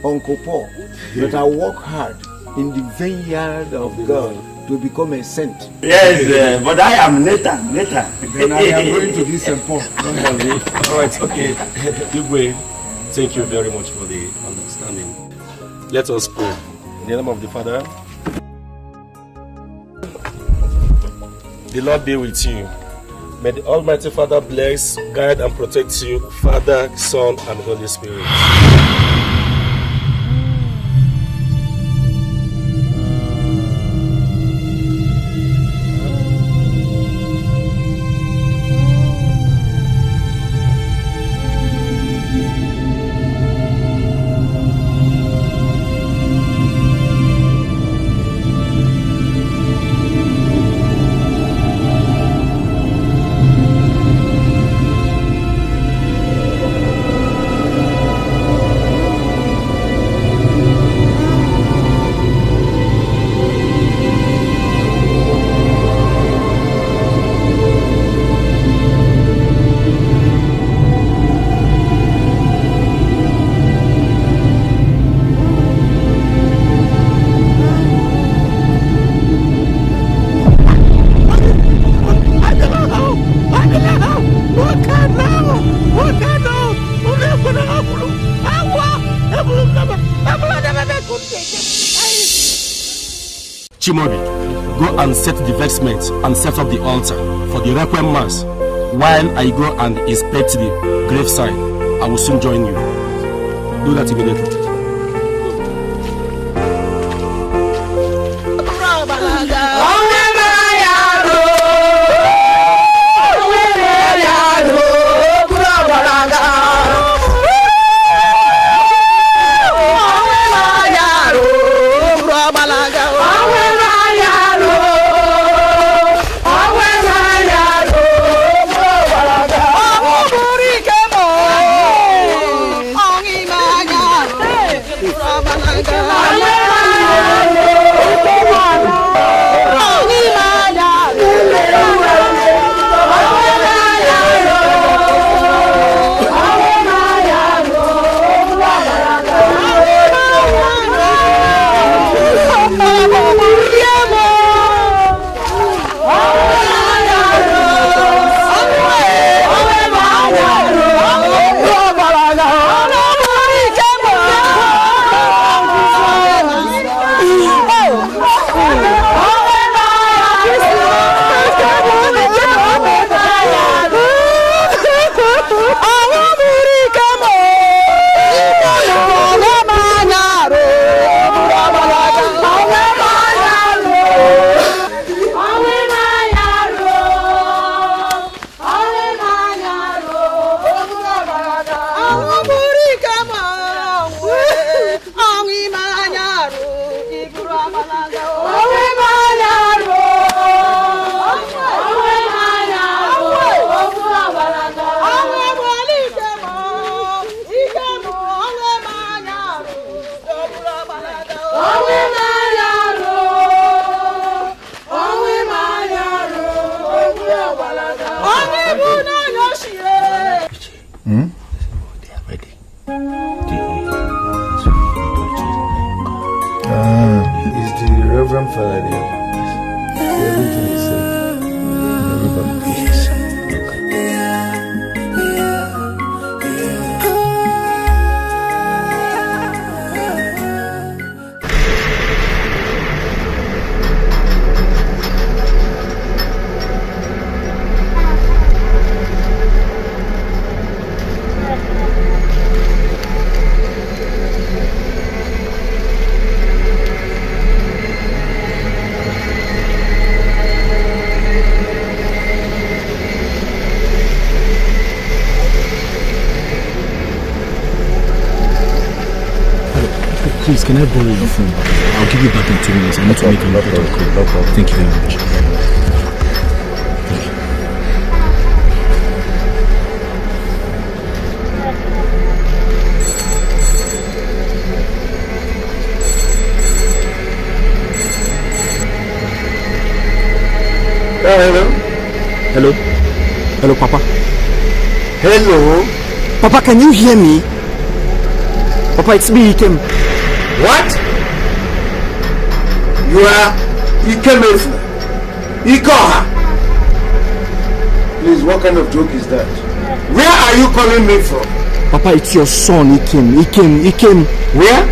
Uncle Paul, but I work hard in the vineyard of God to become a saint. Yes, but I am Nathan. Then I am going to be St. Paul. All right, okay. Igwe, thank you very much for the understanding. Let us pray. In the name of the Father, the Lord be with you. May the Almighty Father bless, guide, and protect you, Father, Son, and Holy Spirit. Chimobi, go and set the vestment and set up the altar for the requiem mass. While I go and inspect the graveside, I will soon join you. Do that immediately. Hmm? They are ready. Is the Reverend Father there? Everything is said. Everybody please. Please, can I borrow your phone? I'll give you back in 2 minutes. I need to make an important call. Thank you very much. Thank you. Hello? Hello? Hello, Papa? Hello? Papa, can you hear me? Papa, it's me, Ikem. What? You are Ikem Efna? Ikoha? Please, what kind of joke is that? Where are you calling me from? Papa, it's your son, Ikem. Where?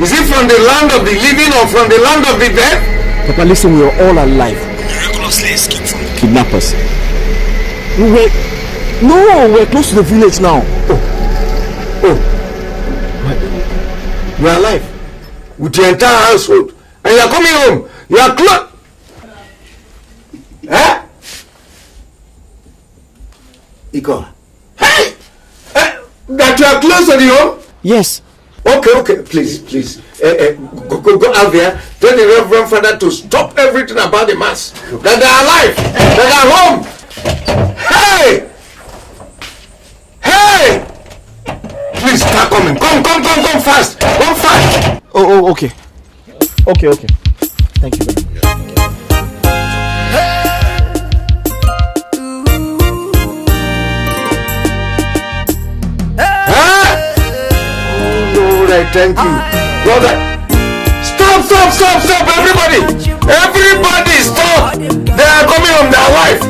Is it from the land of the living or from the land of the dead? Papa, listen, we are all alive. Miraculously escaped from Kidnappers. We're close to the village now. Oh. You are alive with your entire household and you are coming home. You are close. Eh? Iko. Hey! That you are close to the home? Yes. Okay. Please. Go out there. Tell the Reverend Father to stop everything about the mass. That they are alive. That they are home. Hey! Please start coming. Come fast. Come fast. Oh, okay. Okay. Thank you very much. Lord, I thank you. Lord, Stop, everybody. Everybody stop. They are coming home, they are alive.